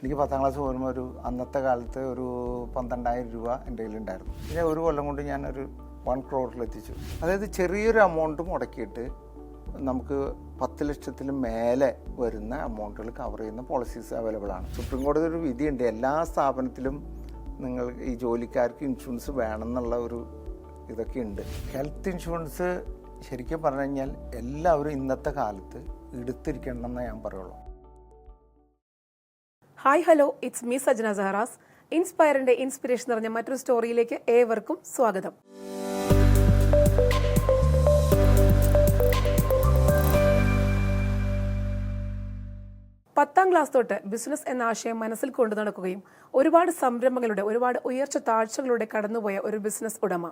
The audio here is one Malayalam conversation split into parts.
എനിക്ക് 10ാം ക്ലാസ് പോകുമ്പോൾ അന്നത്തെ കാലത്ത് ഒരു 12,000 രൂപ എൻ്റെ കയ്യിലുണ്ടായിരുന്നു. പിന്നെ ഒരു കൊല്ലം കൊണ്ട് ഞാനൊരു 1 crore-ലെത്തിച്ചു. അതായത് ചെറിയൊരു എമൗണ്ട് മുടക്കിയിട്ട് നമുക്ക് 10 ലക്ഷത്തിന് മേലെ വരുന്ന എമൗണ്ടുകൾ കവർ ചെയ്യുന്ന പോളിസീസ് അവൈലബിൾ ആണ്. സുപ്രീം കോടതി ഒരു വിധിയുണ്ട്, എല്ലാ സ്ഥാപനത്തിലും നിങ്ങൾ ഈ ജോലിക്കാർക്ക് ഇൻഷുറൻസ് വേണമെന്നുള്ള ഒരു ഇതൊക്കെ ഉണ്ട്. ഹെൽത്ത് ഇൻഷുറൻസ് ശരിക്കും പറഞ്ഞു കഴിഞ്ഞാൽ എല്ലാവരും ഇന്നത്തെ കാലത്ത് എടുത്തിരിക്കണം എന്നേ ഞാൻ പറയുള്ളൂ. Hi hello, it's me Sajna Saharas. ഇൻസ്പയറിന്റെ ഇൻസ്പിറേഷൻ നിറഞ്ഞ മറ്റൊരു സ്റ്റോറിയിലേക്ക് ഏവർക്കും സ്വാഗതം. പത്താം ക്ലാസ് തൊട്ട് ബിസിനസ് എന്ന ആശയം മനസ്സിൽ കൊണ്ടു നടക്കുകയും ഒരുപാട് സംരംഭങ്ങളുടെ ഒരുപാട് ഉയർച്ച താഴ്ചകളുടെ കടന്നുപോയ ഒരു ബിസിനസ് ഉടമ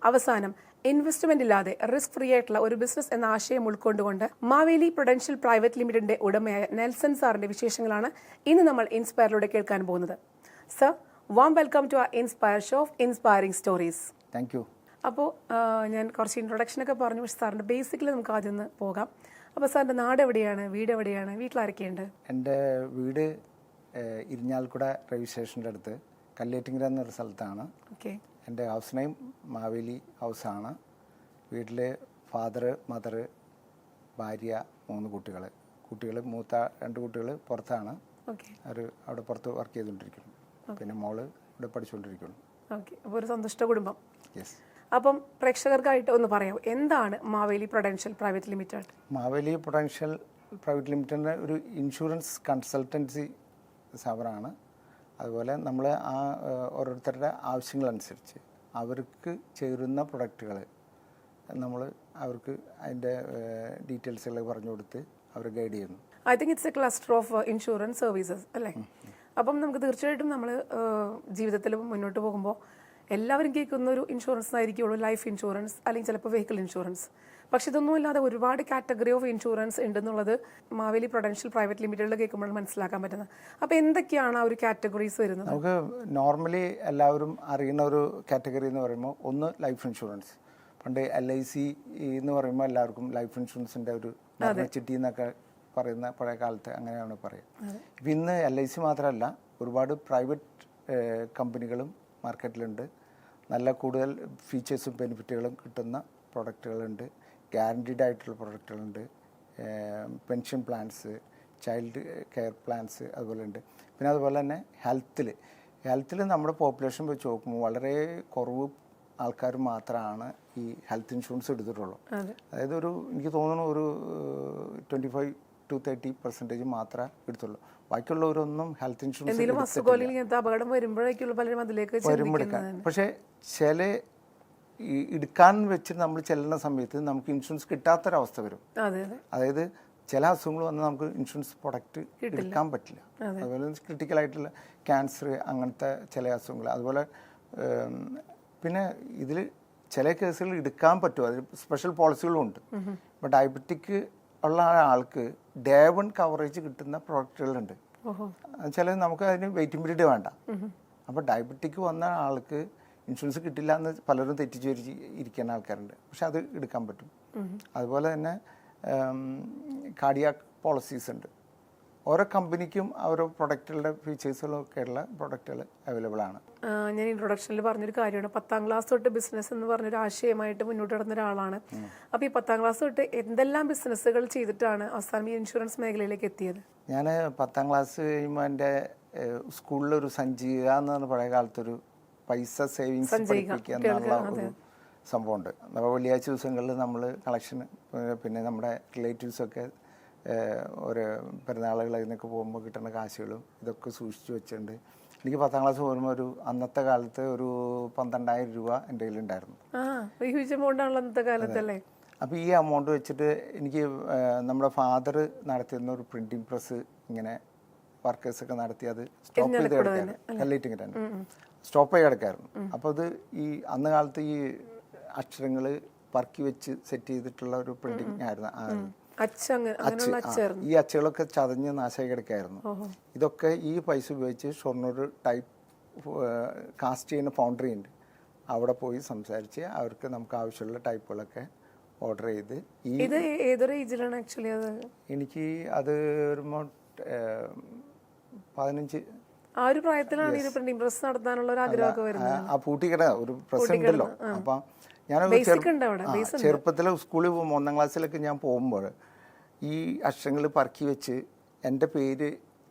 അവസാനം ഇൻവെസ്റ്റ്മെന്റ് ഇല്ലാതെ റിസ്ക് ഫ്രീ ആയിട്ടുള്ള ഒരു ബിസിനസ് എന്ന ആശയം ഉൾക്കൊണ്ടുകൊണ്ട് മാവേലി പ്രൊഡൻഷ്യൽ പ്രൈവറ്റ് ലിമിറ്റഡിന്റെ ഉടമയായ നെൽസൺ സാറിന്റെ വിശേഷങ്ങളാണ് ഇന്ന് നമ്മൾ ഇൻസ്പയറിലൂടെ കേൾക്കാൻ പോകുന്നത്. Sir, warm welcome to Inspire show of inspiring stories. Thank you. അപ്പോൾ ഞാൻ കുറച്ച് ഇൻട്രൊഡക്ഷനൊക്കെ പറഞ്ഞു, പക്ഷേ സാറിന്റെ ബേസിക്കലി നമുക്ക് ആദ്യം ഒന്ന് പോകാം. അപ്പോൾ സാറിന്റെ നാട് എവിടെയാണ്, വീട് എവിടെയാണ്, വീട്ടിലാരൊക്കെയുണ്ട്? എൻ്റെ വീട് ഇരിഞ്ഞാലക്കുട റെയിൽവേ സ്റ്റേഷൻ്റെ അടുത്ത് കല്ലേറ്റിങ്കര എന്നൊരു സ്ഥലത്താണ്. ഓക്കെ. എൻ്റെ ഹൗസ് നെയിം മാവേലി ഹൗസാണ്. വീട്ടിൽ ഫാദർ, മദർ, ഭാര്യ, 3 കുട്ടികൾ. മൂത്ത 2 കുട്ടികൾ പുറത്താണ്. ഓക്കെ. അവർ അവിടെ പുറത്ത് വർക്ക് ചെയ്തുകൊണ്ടിരിക്കുന്നു. പിന്നെ മോള് ഇവിടെ പഠിച്ചുകൊണ്ടിരിക്കുന്നു. ഓക്കെ. അപ്പോൾ ഒരു സന്തുഷ്ട കുടുംബം. യെസ്. അപ്പം പ്രേക്ഷകർക്കായിട്ട് ഒന്ന് പറയാമോ, എന്താണ് Maveli prudential private limited? Maveli prudential private ലിമിറ്റഡിൻ്റെ ഒരു ഇൻഷുറൻസ് കൺസൾട്ടൻസി സ്ഥാപനമാണ്. അതുപോലെ നമ്മൾ ഓരോരുത്തരുടെ ആവശ്യങ്ങളനുസരിച്ച് അവർക്ക് ചേരുന്ന പ്രൊഡക്റ്റുകൾ നമ്മൾ അവർക്ക് അതിൻ്റെ ഡീറ്റെയിൽസുകൾ പറഞ്ഞു കൊടുത്ത് അവരെ ഗൈഡ് ചെയ്യുന്നു. I think it's A cluster of insurance services അല്ലേ? അപ്പം നമുക്ക് തീർച്ചയായിട്ടും നമ്മൾ ജീവിതത്തിൽ മുന്നോട്ട് പോകുമ്പോൾ എല്ലാവരും കേൾക്കുന്ന ഒരു ഇൻഷുറൻസ് ആയിരിക്കുള്ളൂ, ലൈഫ് ഇൻഷുറൻസ് അല്ലെങ്കിൽ ചിലപ്പോൾ വെഹിക്കിൾ ഇൻഷുറൻസ്. പക്ഷെ ഇതൊന്നും ഇല്ലാതെ ഒരുപാട് കാറ്റഗറി ഓഫ് ഇൻഷുറൻസ് ഉണ്ടെന്നുള്ളത് മാവേലി പ്രൊഡൻഷ്യൽ പ്രൈവറ്റ് ലിമിറ്റഡിൽ കേൾക്കുമ്പോൾ മനസ്സിലാക്കാൻ പറ്റുന്നത്. അപ്പോൾ എന്തൊക്കെയാണ് ആ ഒരു കാറ്റഗറീസ് വരുന്നത്? നമുക്ക് നോർമലി എല്ലാവരും അറിയുന്ന ഒരു കാറ്റഗറി എന്ന് പറയുമ്പോൾ ഒന്ന് ലൈഫ് ഇൻഷുറൻസ്. പണ്ട് LIC എന്ന് പറയുമ്പോൾ എല്ലാവർക്കും ലൈഫ് ഇൻഷുറൻസിൻ്റെ ഒരു ചിട്ടി എന്നൊക്കെ പറയുന്ന പഴയ കാലത്ത് അങ്ങനെയാണ് പറയുക. ഇപ്പം ഇന്ന് LIC മാത്രമല്ല, ഒരുപാട് പ്രൈവറ്റ് കമ്പനികളും മാർക്കറ്റിലുണ്ട്. നല്ല കൂടുതൽ ഫീച്ചേഴ്സും ബെനിഫിറ്റുകളും കിട്ടുന്ന പ്രൊഡക്റ്റുകളുണ്ട്. ഗ്യാരണ്ടീഡ് ആയിട്ടുള്ള പ്രൊഡക്റ്റുകളുണ്ട്. Pension plans, child care plans അതുപോലെ ഉണ്ട്. പിന്നെ അതുപോലെ തന്നെ ഹെൽത്തിൽ നമ്മുടെ പോപ്പുലേഷൻ വെച്ച് നോക്കുമ്പോൾ വളരെ കുറവ് ആൾക്കാർ മാത്രമാണ് ഈ ഹെൽത്ത് ഇൻഷുറൻസ് എടുത്തിട്ടുള്ളൂ. അതായത് എനിക്ക് തോന്നുന്നു ഒരു 25 to 30% മാത്രമേ എടുത്തുള്ളൂ. ബാക്കിയുള്ളവരൊന്നും ഹെൽത്ത് ഇൻഷുറൻസ് വരുമ്പോഴേക്കാൻ. പക്ഷേ ചില എടുക്കാൻ വെച്ചിട്ട് നമ്മൾ ചെല്ലുന്ന സമയത്ത് നമുക്ക് ഇൻഷുറൻസ് കിട്ടാത്തൊരവസ്ഥ വരും. അതായത് ചില അസുഖങ്ങൾ വന്നാൽ നമുക്ക് ഇൻഷുറൻസ് പ്രൊഡക്റ്റ് എടുക്കാൻ പറ്റില്ല. അതുപോലെ ക്രിട്ടിക്കലായിട്ടുള്ള ക്യാൻസർ, അങ്ങനത്തെ ചില അസുഖങ്ങൾ. അതുപോലെ പിന്നെ ഇതിൽ ചില കേസുകൾ എടുക്കാൻ പറ്റും, അതിൽ സ്പെഷ്യൽ പോളിസികളും ഉണ്ട്. ഇപ്പോൾ ഡയബറ്റിക് ഉള്ള ആൾക്ക് Day 1 കവറേജ് കിട്ടുന്ന പ്രൊഡക്റ്റുകളുണ്ട്. ചില നമുക്ക് അതിന് വെയിറ്റിംഗ് പീരീഡ് വേണ്ട. അപ്പോൾ ഡയബറ്റിക് വന്ന ആൾക്ക് ഇൻഷുറൻസ് കിട്ടില്ല എന്ന് പലരും തെറ്റിച്ച് ഇരിക്കുന്ന ആൾക്കാരുണ്ട്. പക്ഷെ അത് എടുക്കാൻ പറ്റും. അതുപോലെ തന്നെ കാർഡിയാക് പോളിസീസ് ഉണ്ട്. ഓരോ കമ്പനിക്കും ഓരോ പ്രൊഡക്റ്റുകളുടെ ഫീച്ചേഴ്സുകളൊക്കെ ഉള്ള പ്രൊഡക്റ്റുകൾ അവൈലബിൾ ആണ്. ഞാൻ ഇൻട്രൊഡക്ഷനിൽ പറഞ്ഞൊരു കാര്യമാണ്, 10ാം ക്ലാസ് തൊട്ട് ബിസിനസ് എന്ന് പറഞ്ഞൊരു ആശയമായിട്ട് മുന്നോട്ട് നടന്ന ഒരാളാണ്. അപ്പോൾ ഈ 10ാം ക്ലാസ് തൊട്ട് എന്തെല്ലാം ബിസിനസ്സുകൾ ചെയ്തിട്ടാണ് അവസാനം ഈ ഇൻഷുറൻസ് മേഖലയിലേക്ക് എത്തിയത്? ഞാൻ 10ാം ക്ലാസ് കഴിയുമ്പോൾ എൻ്റെ സ്കൂളിലൊരു സഞ്ജീവ എന്ന് പറഞ്ഞ പഴയ കാലത്തൊരു പൈസ സേവിങ്സ് പഠിപ്പിക്കുക എന്നുള്ള ഒരു സംഭവമുണ്ട്. അപ്പോൾ വെള്ളിയാഴ്ച ദിവസങ്ങളിൽ നമ്മൾ കളക്ഷൻ, പിന്നെ നമ്മുടെ റിലേറ്റീവ്സൊക്കെ ഒരു പെരുന്നാളുകളിൽ നിന്നൊക്കെ പോകുമ്പോൾ കിട്ടുന്ന കാശുകളും ഇതൊക്കെ സൂക്ഷിച്ചു വെച്ചിട്ടുണ്ട്. എനിക്ക് 10ാം ക്ലാസ് പോകുമ്പോൾ അന്നത്തെ കാലത്ത് ഒരു 12,000 രൂപ എൻ്റെ കയ്യിലുണ്ടായിരുന്നു. അപ്പോൾ ഈ എമൗണ്ട് വെച്ചിട്ട് എനിക്ക് നമ്മുടെ ഫാദർ നടത്തിയിരുന്ന ഒരു പ്രിന്റിംഗ് പ്രസ് ഇങ്ങനെ വർക്കേഴ്സൊക്കെ നടത്തി അത് സ്റ്റോപ്പ് ചെയ്ത് കിടക്കായിരുന്നു. കല്ലേറ്റിങ്ങനെ സ്റ്റോപ്പ് ചെയ്ത് കിടക്കായിരുന്നു. അപ്പോൾ അത് ഈ അന്ന് കാലത്ത് ഈ അക്ഷരങ്ങൾ പറക്കി വെച്ച് സെറ്റ് ചെയ്തിട്ടുള്ള ഒരു പ്രിന്റിംഗ് ആയിരുന്നു. ഈ അച്ചുകളൊക്കെ ചതഞ്ഞ് നാശമായി കിടക്കായിരുന്നു. ഇതൊക്കെ ഈ പൈസ ഉപയോഗിച്ച് ഷൊർണൂർ ടൈപ്പ് കാസ്റ്റ് ചെയ്യുന്ന ഫൗണ്ടറി ഉണ്ട്, അവിടെ പോയി സംസാരിച്ച് അവർക്ക് നമുക്ക് ആവശ്യമുള്ള ടൈപ്പുകളൊക്കെ ഓർഡർ ചെയ്ത്. എനിക്ക് അത് ഒരു 15 ആ ഒരു പ്രായത്തിലാണ് ഈ പ്രിന്റിംഗ് പ്രസ് നടത്താനുള്ള ഒരു ആഗ്രഹമൊക്കെ വരുന്നത്. ആ പൂട്ടിക്കട ഒരു പ്രസ് ഉണ്ടല്ലോ. അപ്പം ഞാൻ ചെറുപ്പത്തിൽ സ്കൂളിൽ പോകുമ്പോൾ 1ാം ക്ലാസ്സിലൊക്കെ ഞാൻ പോകുമ്പോൾ ഈ അക്ഷരങ്ങൾ പറക്കി വെച്ച് എൻ്റെ പേര്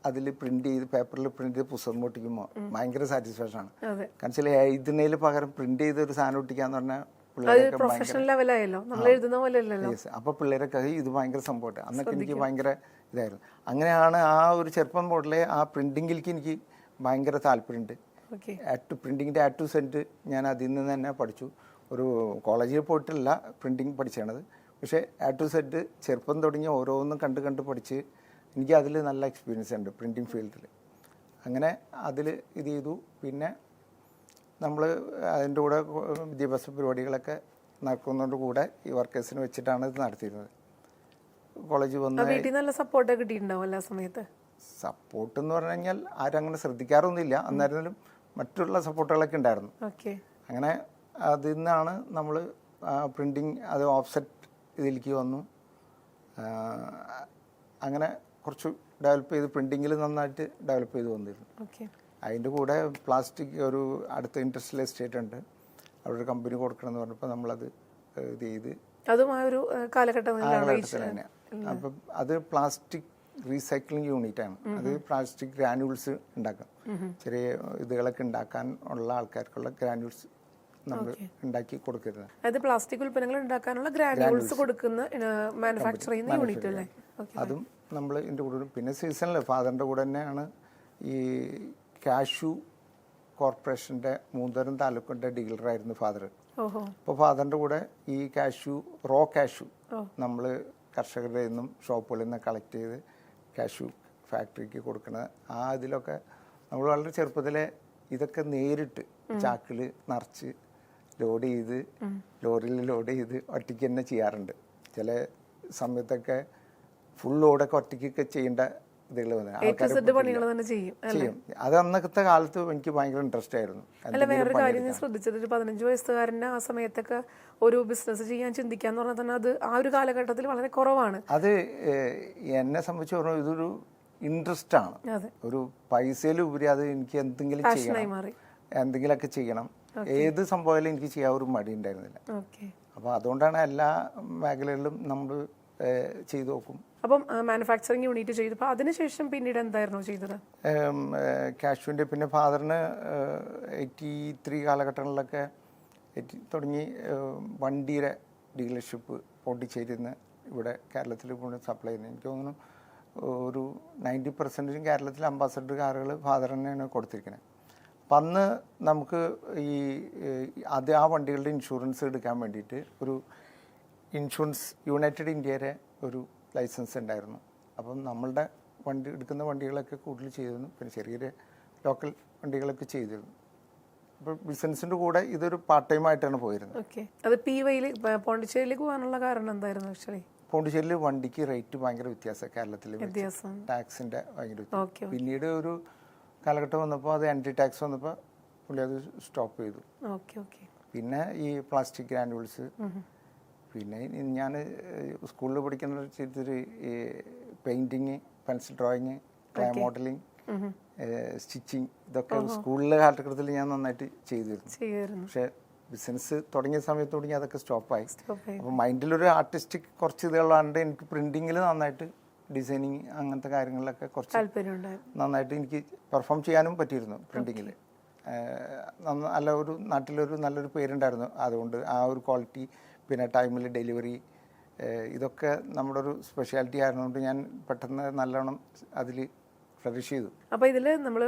അതിൽ പ്രിന്റ് ചെയ്ത് പേപ്പറിൽ പ്രിന്റ് ചെയ്ത് പുസ്തകം ഒട്ടിക്കുമ്പോൾ ഭയങ്കര സാറ്റിസ്ഫാക്ഷൻ ആണ്. കാരണം വെച്ചാൽ എഴുതുന്നതിൽ പകരം പ്രിന്റ് ചെയ്ത് ഒരു സാധനം ഒട്ടിക്കാന്ന് പറഞ്ഞാൽ പിള്ളേരൊക്കെ അപ്പൊ പിള്ളേരൊക്കെ ഇത് ഭയങ്കര സംഭവമായിട്ട് അന്നൊക്കെ എനിക്ക് ഭയങ്കര ഇതായിരുന്നു. അങ്ങനെയാണ് ആ ഒരു ചെറുപ്പം മുതലേ ആ പ്രിന്റിങ്ങിലേക്ക് എനിക്ക് ഭയങ്കര താല്പര്യമുണ്ട്. പ്രിന്റിങ്ങിന്റെ A to Z ഞാൻ അതിൽ നിന്ന് തന്നെ പഠിച്ചു. ഒരു കോളേജിൽ പോയിട്ടില്ല പ്രിന്റിങ് പഠിച്ചത്, പക്ഷേ A to Z ചെറുപ്പം തുടങ്ങി ഓരോന്നും കണ്ട് പഠിച്ച് എനിക്ക് അതിൽ നല്ല എക്സ്പീരിയൻസ് ഉണ്ട് പ്രിന്റിങ് ഫീൽഡിൽ. അങ്ങനെ അതിൽ ഇത് ചെയ്തു. പിന്നെ നമ്മൾ അതിൻ്റെ കൂടെ വിദ്യാഭ്യാസ പരിപാടികളൊക്കെ നടക്കുന്നതിൻ്റെ കൂടെ ഈ വർക്കേഴ്സിന് വെച്ചിട്ടാണ് ഇത് നടത്തിയിരുന്നത്. കോളേജിൽ വന്ന് നല്ല സപ്പോർട്ട് കിട്ടിയിട്ടുണ്ടാവും എല്ലാ സമയത്ത്. സപ്പോർട്ട് എന്ന് പറഞ്ഞു കഴിഞ്ഞാൽ ആരും അങ്ങനെ ശ്രദ്ധിക്കാറൊന്നുമില്ല. അന്നേരം മറ്റുള്ള സപ്പോർട്ടുകളൊക്കെ ഉണ്ടായിരുന്നു. അങ്ങനെ അതിൽ നിന്നാണ് നമ്മൾ പ്രിൻറ്റിങ് അത് ഓഫ്സെറ്റ് ഇതിലേക്ക് വന്നു. അങ്ങനെ കുറച്ച് ഡെവലപ്പ് ചെയ്ത് പ്രിൻറ്റിങ്ങിൽ നന്നായിട്ട് ഡെവലപ്പ് ചെയ്ത് വന്നിരുന്നു. അതിൻ്റെ കൂടെ പ്ലാസ്റ്റിക് ഒരു അടുത്ത ഇൻഡസ്ട്രിയൽ എസ്റ്റേറ്റ് ഉണ്ട്, അവിടെ ഒരു കമ്പനി കൊടുക്കണം എന്ന് പറഞ്ഞപ്പോൾ നമ്മളത് ഇത് ചെയ്ത് അതും ആ ഒരു കാലഘട്ടത്തിൽ തന്നെയാണ്. അപ്പം അത് പ്ലാസ്റ്റിക് റീസൈക്ലിംഗ് യൂണിറ്റ് ആണ്. അത് പ്ലാസ്റ്റിക് ഗ്രാനുൾസ് ഉണ്ടാക്കാം. ചെറിയ ഇതുകളൊക്കെ ഉണ്ടാക്കാൻ ഉള്ള ആൾക്കാർക്കുള്ള ഗ്രാനുൾസ് നമ്മൾ ഉണ്ടാക്കി കൊടുക്കുന്നത്. അതായത് പ്ലാസ്റ്റിക് ഉൽപ്പന്നങ്ങൾ ഉണ്ടാക്കാനുള്ള ഗ്രാനുൾസ് കൊടുക്കുന്ന മാനുഫാക്ചറിംഗ് യൂണിറ്റ് അല്ലേ? അതും നമ്മൾ ഇതിൻ്റെ കൂടെ പിന്നെ സീസണിൽ ഫാദറിൻ്റെ കൂടെ തന്നെയാണ് ഈ കാഷ്യൂ കോർപ്പറേഷൻ്റെ മൂന്നരം താലൂക്കിൻ്റെ ഡീലറായിരുന്നു ഫാദർ. അപ്പോൾ ഫാദറിൻ്റെ കൂടെ ഈ റോ കാഷ്യൂ നമ്മൾ കർഷകരുടെ നിന്നും ഷോപ്പുകളിൽ നിന്ന് കളക്ട് ചെയ്ത് കാഷ്യൂ ഫാക്ടറിക്ക് കൊടുക്കുന്നത്. ആ ഇതിലൊക്കെ നമ്മൾ വളരെ ചെറുപ്പത്തിലെ ഇതൊക്കെ നേരിട്ട് ചാക്കിൽ നിറച്ച് ലോറിയിൽ ലോഡ് ചെയ്ത് ഒറ്റയ്ക്ക് തന്നെ ചെയ്യാറുണ്ട്. ചില സമയത്തൊക്കെ ഫുൾ ലോഡൊക്കെ ഒറ്റയ്ക്കൊക്കെ ചെയ്യേണ്ട ഇതുകൾ ചെയ്യും. അത് അന്നത്തെ കാലത്ത് എനിക്ക് ഭയങ്കര ഇൻട്രസ്റ്റ് ആയിരുന്നു. അല്ല, വേറൊരു കാര്യം ഞാൻ ശ്രദ്ധിച്ചത്, ഒരു 15 വയസ്സുകാരന് ആ സമയത്തൊക്കെ ഒരു ബിസിനസ് ചെയ്യാൻ ചിന്തിക്കാന്ന് പറഞ്ഞാൽ തന്നെ അത് ആ ഒരു കാലഘട്ടത്തിൽ വളരെ കുറവാണ്. അത് എന്നെ സംബന്ധിച്ച് പറഞ്ഞാൽ ഇതൊരു ഇൻട്രസ്റ്റ് ആണ്, ഒരു പൈസയിലുപരി അത് എനിക്ക് എന്തെങ്കിലുമൊക്കെ ചെയ്യണം. ഏത് സംഭവമായാലും എനിക്ക് ചെയ്യാൻ ഒരു മടി ഉണ്ടായിരുന്നില്ല. അപ്പോൾ അതുകൊണ്ടാണ് എല്ലാ മേഖലകളിലും നമ്മൾ ചെയ്തു നോക്കും. അപ്പം മാനുഫാക്ചറിങ് യൂണിറ്റ് ചെയ്തപ്പോൾ അതിനുശേഷം പിന്നീട് എന്തായിരുന്നു ചെയ്തത്? കാഷ്യൂവിൻ്റെ പിന്നെ ഫാദറിന് 83 കാലഘട്ടങ്ങളിലൊക്കെ തുടങ്ങി വണ്ടിയുടെ ഡീലർഷിപ്പ് പോണ്ടിച്ചേരിയിൽ നിന്ന് ഇവിടെ കേരളത്തിൽ കൊണ്ട് സപ്ലൈ ചെയ്യുന്നത്. എനിക്ക് തോന്നുന്നു ഒരു 90% കേരളത്തിൽ അംബാസഡർ കാറുകൾ ഫാദർ തന്നെയാണ് കൊടുത്തിരിക്കുന്നത്. അപ്പം അന്ന് നമുക്ക് ആ വണ്ടികളുടെ ഇൻഷുറൻസ് എടുക്കാൻ വേണ്ടിയിട്ട് ഒരു ഇൻഷുറൻസ് യുണൈറ്റഡ് ഇന്ത്യയുടെ ഒരു ലൈസൻസ് ഉണ്ടായിരുന്നു. അപ്പം നമ്മളുടെ എടുക്കുന്ന വണ്ടികളൊക്കെ കൂടുതൽ ചെയ്തിരുന്നു. പിന്നെ ചെറിയ ലോക്കൽ വണ്ടികളൊക്കെ ചെയ്തിരുന്നു. അപ്പോൾ ബിസിനസിൻ്റെ കൂടെ ഇതൊരു പാർട്ട് ടൈം ആയിട്ടാണ് പോയിരുന്നത്. പോണ്ടിച്ചേരിയിലേക്ക് പോകാനുള്ള കാരണം എന്തായിരുന്നു? ആക്ച്വലി പോണ്ടിച്ചേരിയിൽ വണ്ടിക്ക് റേറ്റ് ഭയങ്കര വ്യത്യാസം, കേരളത്തിൽ ടാക്സിൻ്റെ ഭയങ്കര വ്യത്യാസം. പിന്നീട് ഒരു കാലഘട്ടം വന്നപ്പോൾ അത് എൻട്രി ടാക്സ് വന്നപ്പോൾ പുള്ളി അത് സ്റ്റോപ്പ് ചെയ്തു. പിന്നെ ഈ പ്ലാസ്റ്റിക് ഗ്രാനുൾസ്, പിന്നെ ഞാൻ സ്കൂളിൽ പഠിക്കുന്ന ചെയ്തൊരു ഈ painting, pencil drawing, clay modelling, stitching, ഇതൊക്കെ സ്കൂളിലെ കാലഘട്ടത്തിൽ ഞാൻ നന്നായിട്ട് ചെയ്തിരുന്നു. പക്ഷേ ബിസിനസ് തുടങ്ങിയ സമയത്ത് തുടങ്ങി അതൊക്കെ സ്റ്റോപ്പായി. അപ്പോൾ മൈൻഡിലൊരു ആർട്ടിസ്റ്റിക് കുറച്ച് ഇതുള്ളതുകൊണ്ട് എനിക്ക് പ്രിൻറ്റിങ്ങിൽ നന്നായിട്ട് ഡിസൈനിങ് അങ്ങനത്തെ കാര്യങ്ങളിലൊക്കെ കുറച്ച് നന്നായിട്ട് എനിക്ക് പെർഫോം ചെയ്യാനും പറ്റിയിരുന്നു. പ്രിൻറ്റിങ്ങിൽ നാട്ടിലൊരു നല്ലൊരു പേരുണ്ടായിരുന്നു. അതുകൊണ്ട് ആ ഒരു ക്വാളിറ്റി, പിന്നെ ടൈമിൽ ഡെലിവറി, ഇതൊക്കെ നമ്മുടെ ഒരു സ്പെഷ്യാലിറ്റി ആയിരുന്നുകൊണ്ട് ഞാൻ പെട്ടെന്ന് നല്ലോണം അതിൽ ഫ്ലറിഷ് ചെയ്തു. അപ്പോൾ ഇതിൽ നമ്മൾ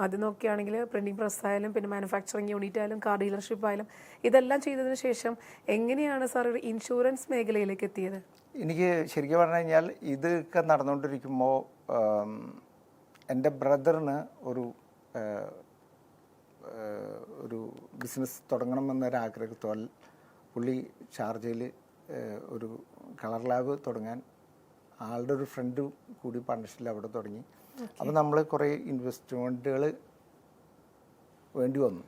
ആദ്യം നോക്കുകയാണെങ്കിൽ പ്രിൻറ്റിംഗ് പ്രസ് ആയാലും പിന്നെ മാനുഫാക്ചറിങ് യൂണിറ്റ് ആയാലും കാർ ഡീലർഷിപ്പ് ആയാലും ഇതെല്ലാം ചെയ്തതിന് ശേഷം എങ്ങനെയാണ് സാർ ഒരു ഇൻഷുറൻസ് മേഖലയിലേക്ക് എത്തിയത്? എനിക്ക് ശരിക്കും പറഞ്ഞു കഴിഞ്ഞാൽ ഇതൊക്കെ നടന്നുകൊണ്ടിരിക്കുമ്പോൾ എൻ്റെ ബ്രദറിന് ഒരു ബിസിനസ് തുടങ്ങണമെന്നൊരാഗ്രഹത്തോൽ പുള്ളി ഷാർജയിൽ ഒരു കളർ ലാബ് തുടങ്ങാൻ ആളുടെ ഒരു ഫ്രണ്ട് കൂടി പാർട്ണർഷിപ്പിൽ അവിടെ തുടങ്ങി. അപ്പോൾ നമ്മൾ കുറേ ഇൻവെസ്റ്റ്മെൻറ്റുകൾ വേണ്ടി വന്നു.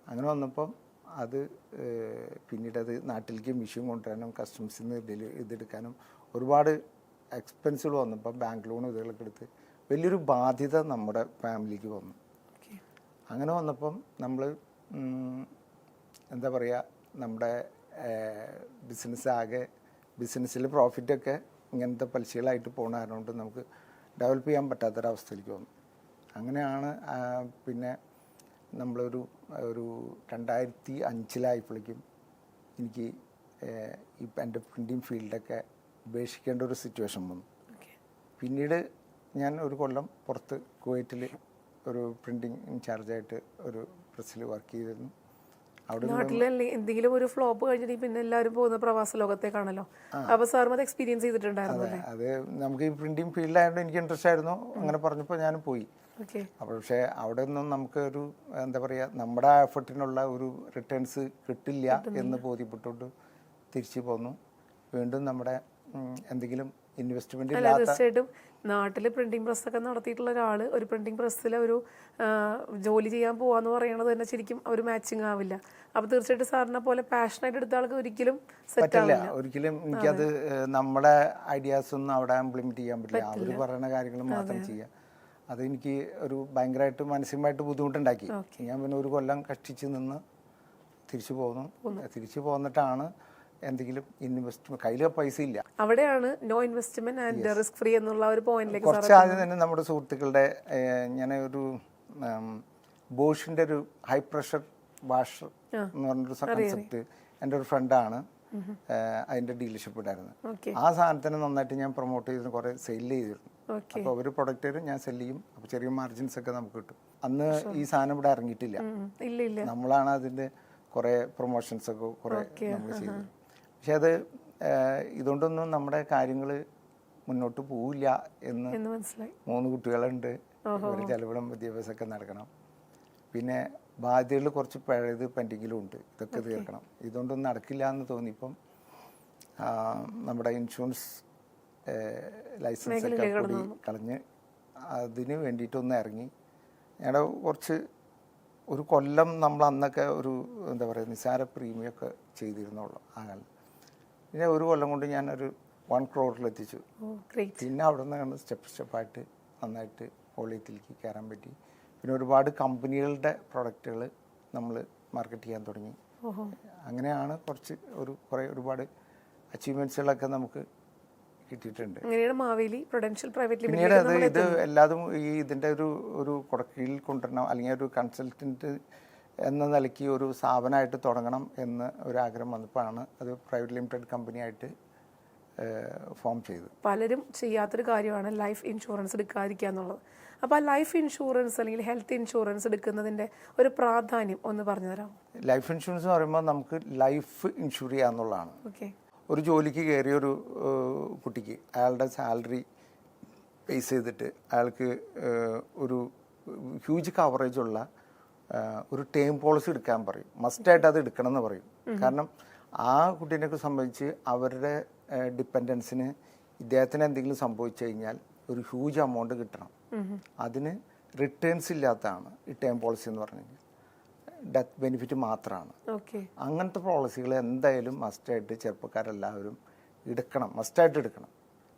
അങ്ങനെ വന്നപ്പം അത് പിന്നീട് അത് നാട്ടിലേക്ക് മെഷീൻ കൊണ്ടുവരാനും കസ്റ്റംസിൽ നിന്ന് ഇതെടുക്കാനും ഒരുപാട് എക്സ്പെൻസുകൾ വന്നപ്പോൾ ബാങ്ക് ലോൺ ഇതുകളൊക്കെ എടുത്ത് വലിയൊരു ബാധ്യത നമ്മുടെ ഫാമിലിക്ക് വന്നു. അങ്ങനെ വന്നപ്പം നമ്മൾ എന്താ പറയുക, നമ്മുടെ ബിസിനസ്സിൽ പ്രോഫിറ്റൊക്കെ ഇങ്ങനത്തെ പലിശകളായിട്ട് പോകുന്ന കാരണം കൊണ്ട് നമുക്ക് ഡെവലപ്പ് ചെയ്യാൻ പറ്റാത്തൊരവസ്ഥയിലേക്ക് വന്നു. അങ്ങനെയാണ് പിന്നെ നമ്മളൊരു 2005 എനിക്ക് ഇപ്പം എൻ്റെ പ്രിൻറ്റിങ് ഫീൽഡൊക്കെ ഉപേക്ഷിക്കേണ്ട ഒരു സിറ്റുവേഷൻ വന്നു. പിന്നീട് ഞാൻ ഒരു കൊല്ലം പുറത്ത് കുവൈറ്റിൽ ഒരു പ്രിൻറ്റിങ് ഇൻചാർജായിട്ട് ഒരു പ്രസ്സിൽ വർക്ക് ചെയ്തിരുന്നു. നാട്ടിലല്ലേ എന്തെങ്കിലും ഒരു ഫ്ലോപ്പ് കഴിഞ്ഞിട്ട് പിന്നെ എല്ലാവരും പോകുന്ന പ്രവാസ ലോകത്തേക്കാണല്ലോ. അപ്പൊ സാറും അത് എക്സ്പീരിയൻസ് ചെയ്തിട്ടുണ്ടായിരുന്നു. അത് നമുക്ക് ഈ പ്രിന്റിങ് ഫീൽഡായതുകൊണ്ട് എനിക്ക് ഇൻട്രസ്റ്റ് ആയിരുന്നു. അങ്ങനെ പറഞ്ഞപ്പോൾ ഞാൻ പോയി. അപ്പോൾ പക്ഷേ അവിടെ ഒന്നും നമുക്ക് ഒരു എന്താ പറയുക, നമ്മുടെ ആ എഫർട്ടിനുള്ള ഒരു റിട്ടേൺസ് കിട്ടില്ല എന്ന് ബോധ്യപ്പെട്ടുകൊണ്ട് തിരിച്ചു പോന്നു. വീണ്ടും നമ്മുടെ എന്തെങ്കിലും ഇൻവെസ്റ്റ്മെന്റ് ഇല്ലാത്ത, തീർച്ചയായിട്ടും നാട്ടിൽ പ്രിന്റിംഗ് പ്രസ്സൊക്കെ നടത്തിയിട്ടുള്ള ഒരാൾ ഒരു പ്രിന്റിംഗ് പ്രസ്സിൽ ഒരു ജോലി ചെയ്യാൻ പോവാന്ന് പറയുന്നത് തന്നെ ശരിക്കും ഒരു മാച്ചിങ് ആവില്ല. അപ്പൊ തീർച്ചയായിട്ടും സാറിനെ പോലെ പാഷനായിട്ട് എടുത്ത ആൾക്ക് ഒരിക്കലും പറ്റില്ല. ഒരിക്കലും എനിക്കത് നമ്മുടെ ഐഡിയാസ് ഒന്നും അവിടെ ഇംപ്ലിമെന്റ് ചെയ്യാൻ പറ്റില്ല. അവർ പറയുന്ന കാര്യങ്ങൾ മാത്രം ചെയ്യാം. അത് എനിക്ക് ഒരു ഭയങ്കരമായിട്ട് മാനസികമായിട്ട് ബുദ്ധിമുട്ടുണ്ടാക്കി. ഞാൻ പിന്നെ ഒരു കൊല്ലം കഷ്ടിച്ച് നിന്ന് തിരിച്ചു പോന്നു. തിരിച്ചു പോന്നിട്ടാണ് എന്തെങ്കിലും ഇൻവെസ്റ്റ്മെന്റ്, കയ്യിൽ പൈസ ഇല്ല. അവിടെയാണ് no investment and risk free എന്നുള്ള ഒരു പോയിന്റിലേക്ക് കുറച്ച് ആദ്യം തന്നെ നമ്മുടെ സുഹൃത്തുക്കളുടെ ഞാൻ ഒരു ബോഷിന്റെ ഒരു ഹൈ പ്രഷർ വാഷർ എന്ന് പറഞ്ഞൊരു കൺസെപ്റ്റ് എൻ്റെ ഒരു ഫ്രണ്ടാണ് അതിന്റെ ഡീലർഷിപ്പ് ഉണ്ടായിരുന്നത്. ആ സാധനത്തിന് നന്നായിട്ട് ഞാൻ പ്രൊമോട്ട് ചെയ്തിരുന്നു, കുറെ സെയിൽ ചെയ്തിരുന്നു. അപ്പോൾ ഒരു പ്രൊഡക്റ്റ് തരും, ഞാൻ സെല് ചെയ്യും. അപ്പോൾ ചെറിയ മാർജിൻസ് ഒക്കെ നമുക്ക് കിട്ടും. അന്ന് ഈ സാധനം ഇവിടെ ഇറങ്ങിയിട്ടില്ല. നമ്മളാണ് അതിന്റെ കുറെ പ്രൊമോഷൻസ് ഒക്കെ കുറെ നമ്മൾ ചെയ്തത്. പക്ഷെ അത് ഇതുകൊണ്ടൊന്നും നമ്മുടെ കാര്യങ്ങൾ മുന്നോട്ട് പോവില്ല എന്ന് മനസ്സിലായി. 3 കുട്ടികളുണ്ട്, ഒരു ചെലവിടം വിദ്യാഭ്യാസമൊക്കെ നടക്കണം. പിന്നെ ബാധ്യതകൾ കുറച്ച് പഴയത് പെൻഡിങ്ങിലും ഉണ്ട്, ഇതൊക്കെ തീർക്കണം. ഇതുകൊണ്ടൊന്നും നടക്കില്ല എന്ന് തോന്നിയപ്പം നമ്മുടെ ഇൻഷുറൻസ് ലൈസൻസ് ഒക്കെ കൂടി കളഞ്ഞ് അതിന് വേണ്ടിയിട്ടൊന്ന് ഇറങ്ങി. ഞങ്ങളുടെ കുറച്ച് ഒരു കൊല്ലം നമ്മൾ അന്നൊക്കെ ഒരു എന്താ പറയുക നിസ്സാര പ്രീമിയമൊക്കെ ചെയ്തിരുന്നുള്ളൂ ആ കാലം. പിന്നെ ഒരു കൊല്ലം കൊണ്ട് ഞാനൊരു 1 crore പിന്നെ അവിടെ നിന്ന് സ്റ്റെപ്പായിട്ട് നന്നായിട്ട് വോളിയത്തിലേക്ക് കയറാൻ പറ്റി. പിന്നെ ഒരുപാട് കമ്പനികളുടെ പ്രൊഡക്റ്റുകൾ നമ്മൾ മാർക്കറ്റ് ചെയ്യാൻ തുടങ്ങി. അങ്ങനെയാണ് ഒരുപാട് അച്ചീവ്മെന്റ്സുകളൊക്കെ നമുക്ക് കിട്ടിയിട്ടുണ്ട്. പിന്നീട് ഇത് എല്ലാതും ഇതിൻ്റെ ഒരു കീഴിൽ കൊണ്ടുവരണം, അല്ലെങ്കിൽ ഒരു കൺസൾട്ടൻറ്റ് എന്ന നിലയ്ക്ക് ഒരു സ്ഥാപനമായിട്ട് തുടങ്ങണം എന്ന് ഒരാഗ്രഹം വന്നപ്പോഴാണ് അത് പ്രൈവറ്റ് ലിമിറ്റഡ് കമ്പനിയായിട്ട് ഫോം ചെയ്തത്. പലരും ചെയ്യാത്തൊരു കാര്യമാണ് ലൈഫ് ഇൻഷുറൻസ് എടുക്കാതിരിക്കുക എന്നുള്ളത്. അപ്പോൾ ആ ലൈഫ് ഇൻഷുറൻസ് അല്ലെങ്കിൽ ഹെൽത്ത് ഇൻഷുറൻസ് എടുക്കുന്നതിൻ്റെ ഒരു പ്രാധാന്യം ഒന്ന് പറഞ്ഞു തരാമോ? ലൈഫ് ഇൻഷുറൻസ് എന്ന് പറയുമ്പോൾ നമുക്ക് ലൈഫ് ഇൻഷുർ ചെയ്യുക എന്നുള്ളതാണ്. ഒരു ജോലിക്ക് കയറിയ ഒരു കുട്ടിക്ക് അയാളുടെ സാലറി ബേസ് ചെയ്തിട്ട് അയാൾക്ക് ഒരു ഹ്യൂജ് കവറേജുള്ള ഒരു ടേം പോളിസി എടുക്കാൻ പറയും. മസ്റ്റായിട്ട് അത് എടുക്കണം എന്ന് പറയും. കാരണം ആ കുട്ടീനെയൊക്കെ സംബന്ധിച്ച് അവരുടെ ഡിപ്പെൻഡൻസിന് ഇദ്ദേഹത്തിന് എന്തെങ്കിലും സംഭവിച്ചു കഴിഞ്ഞാൽ ഒരു ഹ്യൂജ് എമൗണ്ട് കിട്ടണം. അതിന് റിട്ടേൺസ് ഇല്ലാത്തതാണ് ഈ ടേം പോളിസി എന്ന് പറഞ്ഞു കഴിഞ്ഞാൽ. ഡെത്ത് ബെനിഫിറ്റ് മാത്രമാണ്. അങ്ങനത്തെ പോളിസികൾ എന്തായാലും മസ്റ്റായിട്ട് ചെറുപ്പക്കാരെല്ലാവരും എടുക്കണം, മസ്റ്റായിട്ട് എടുക്കണം.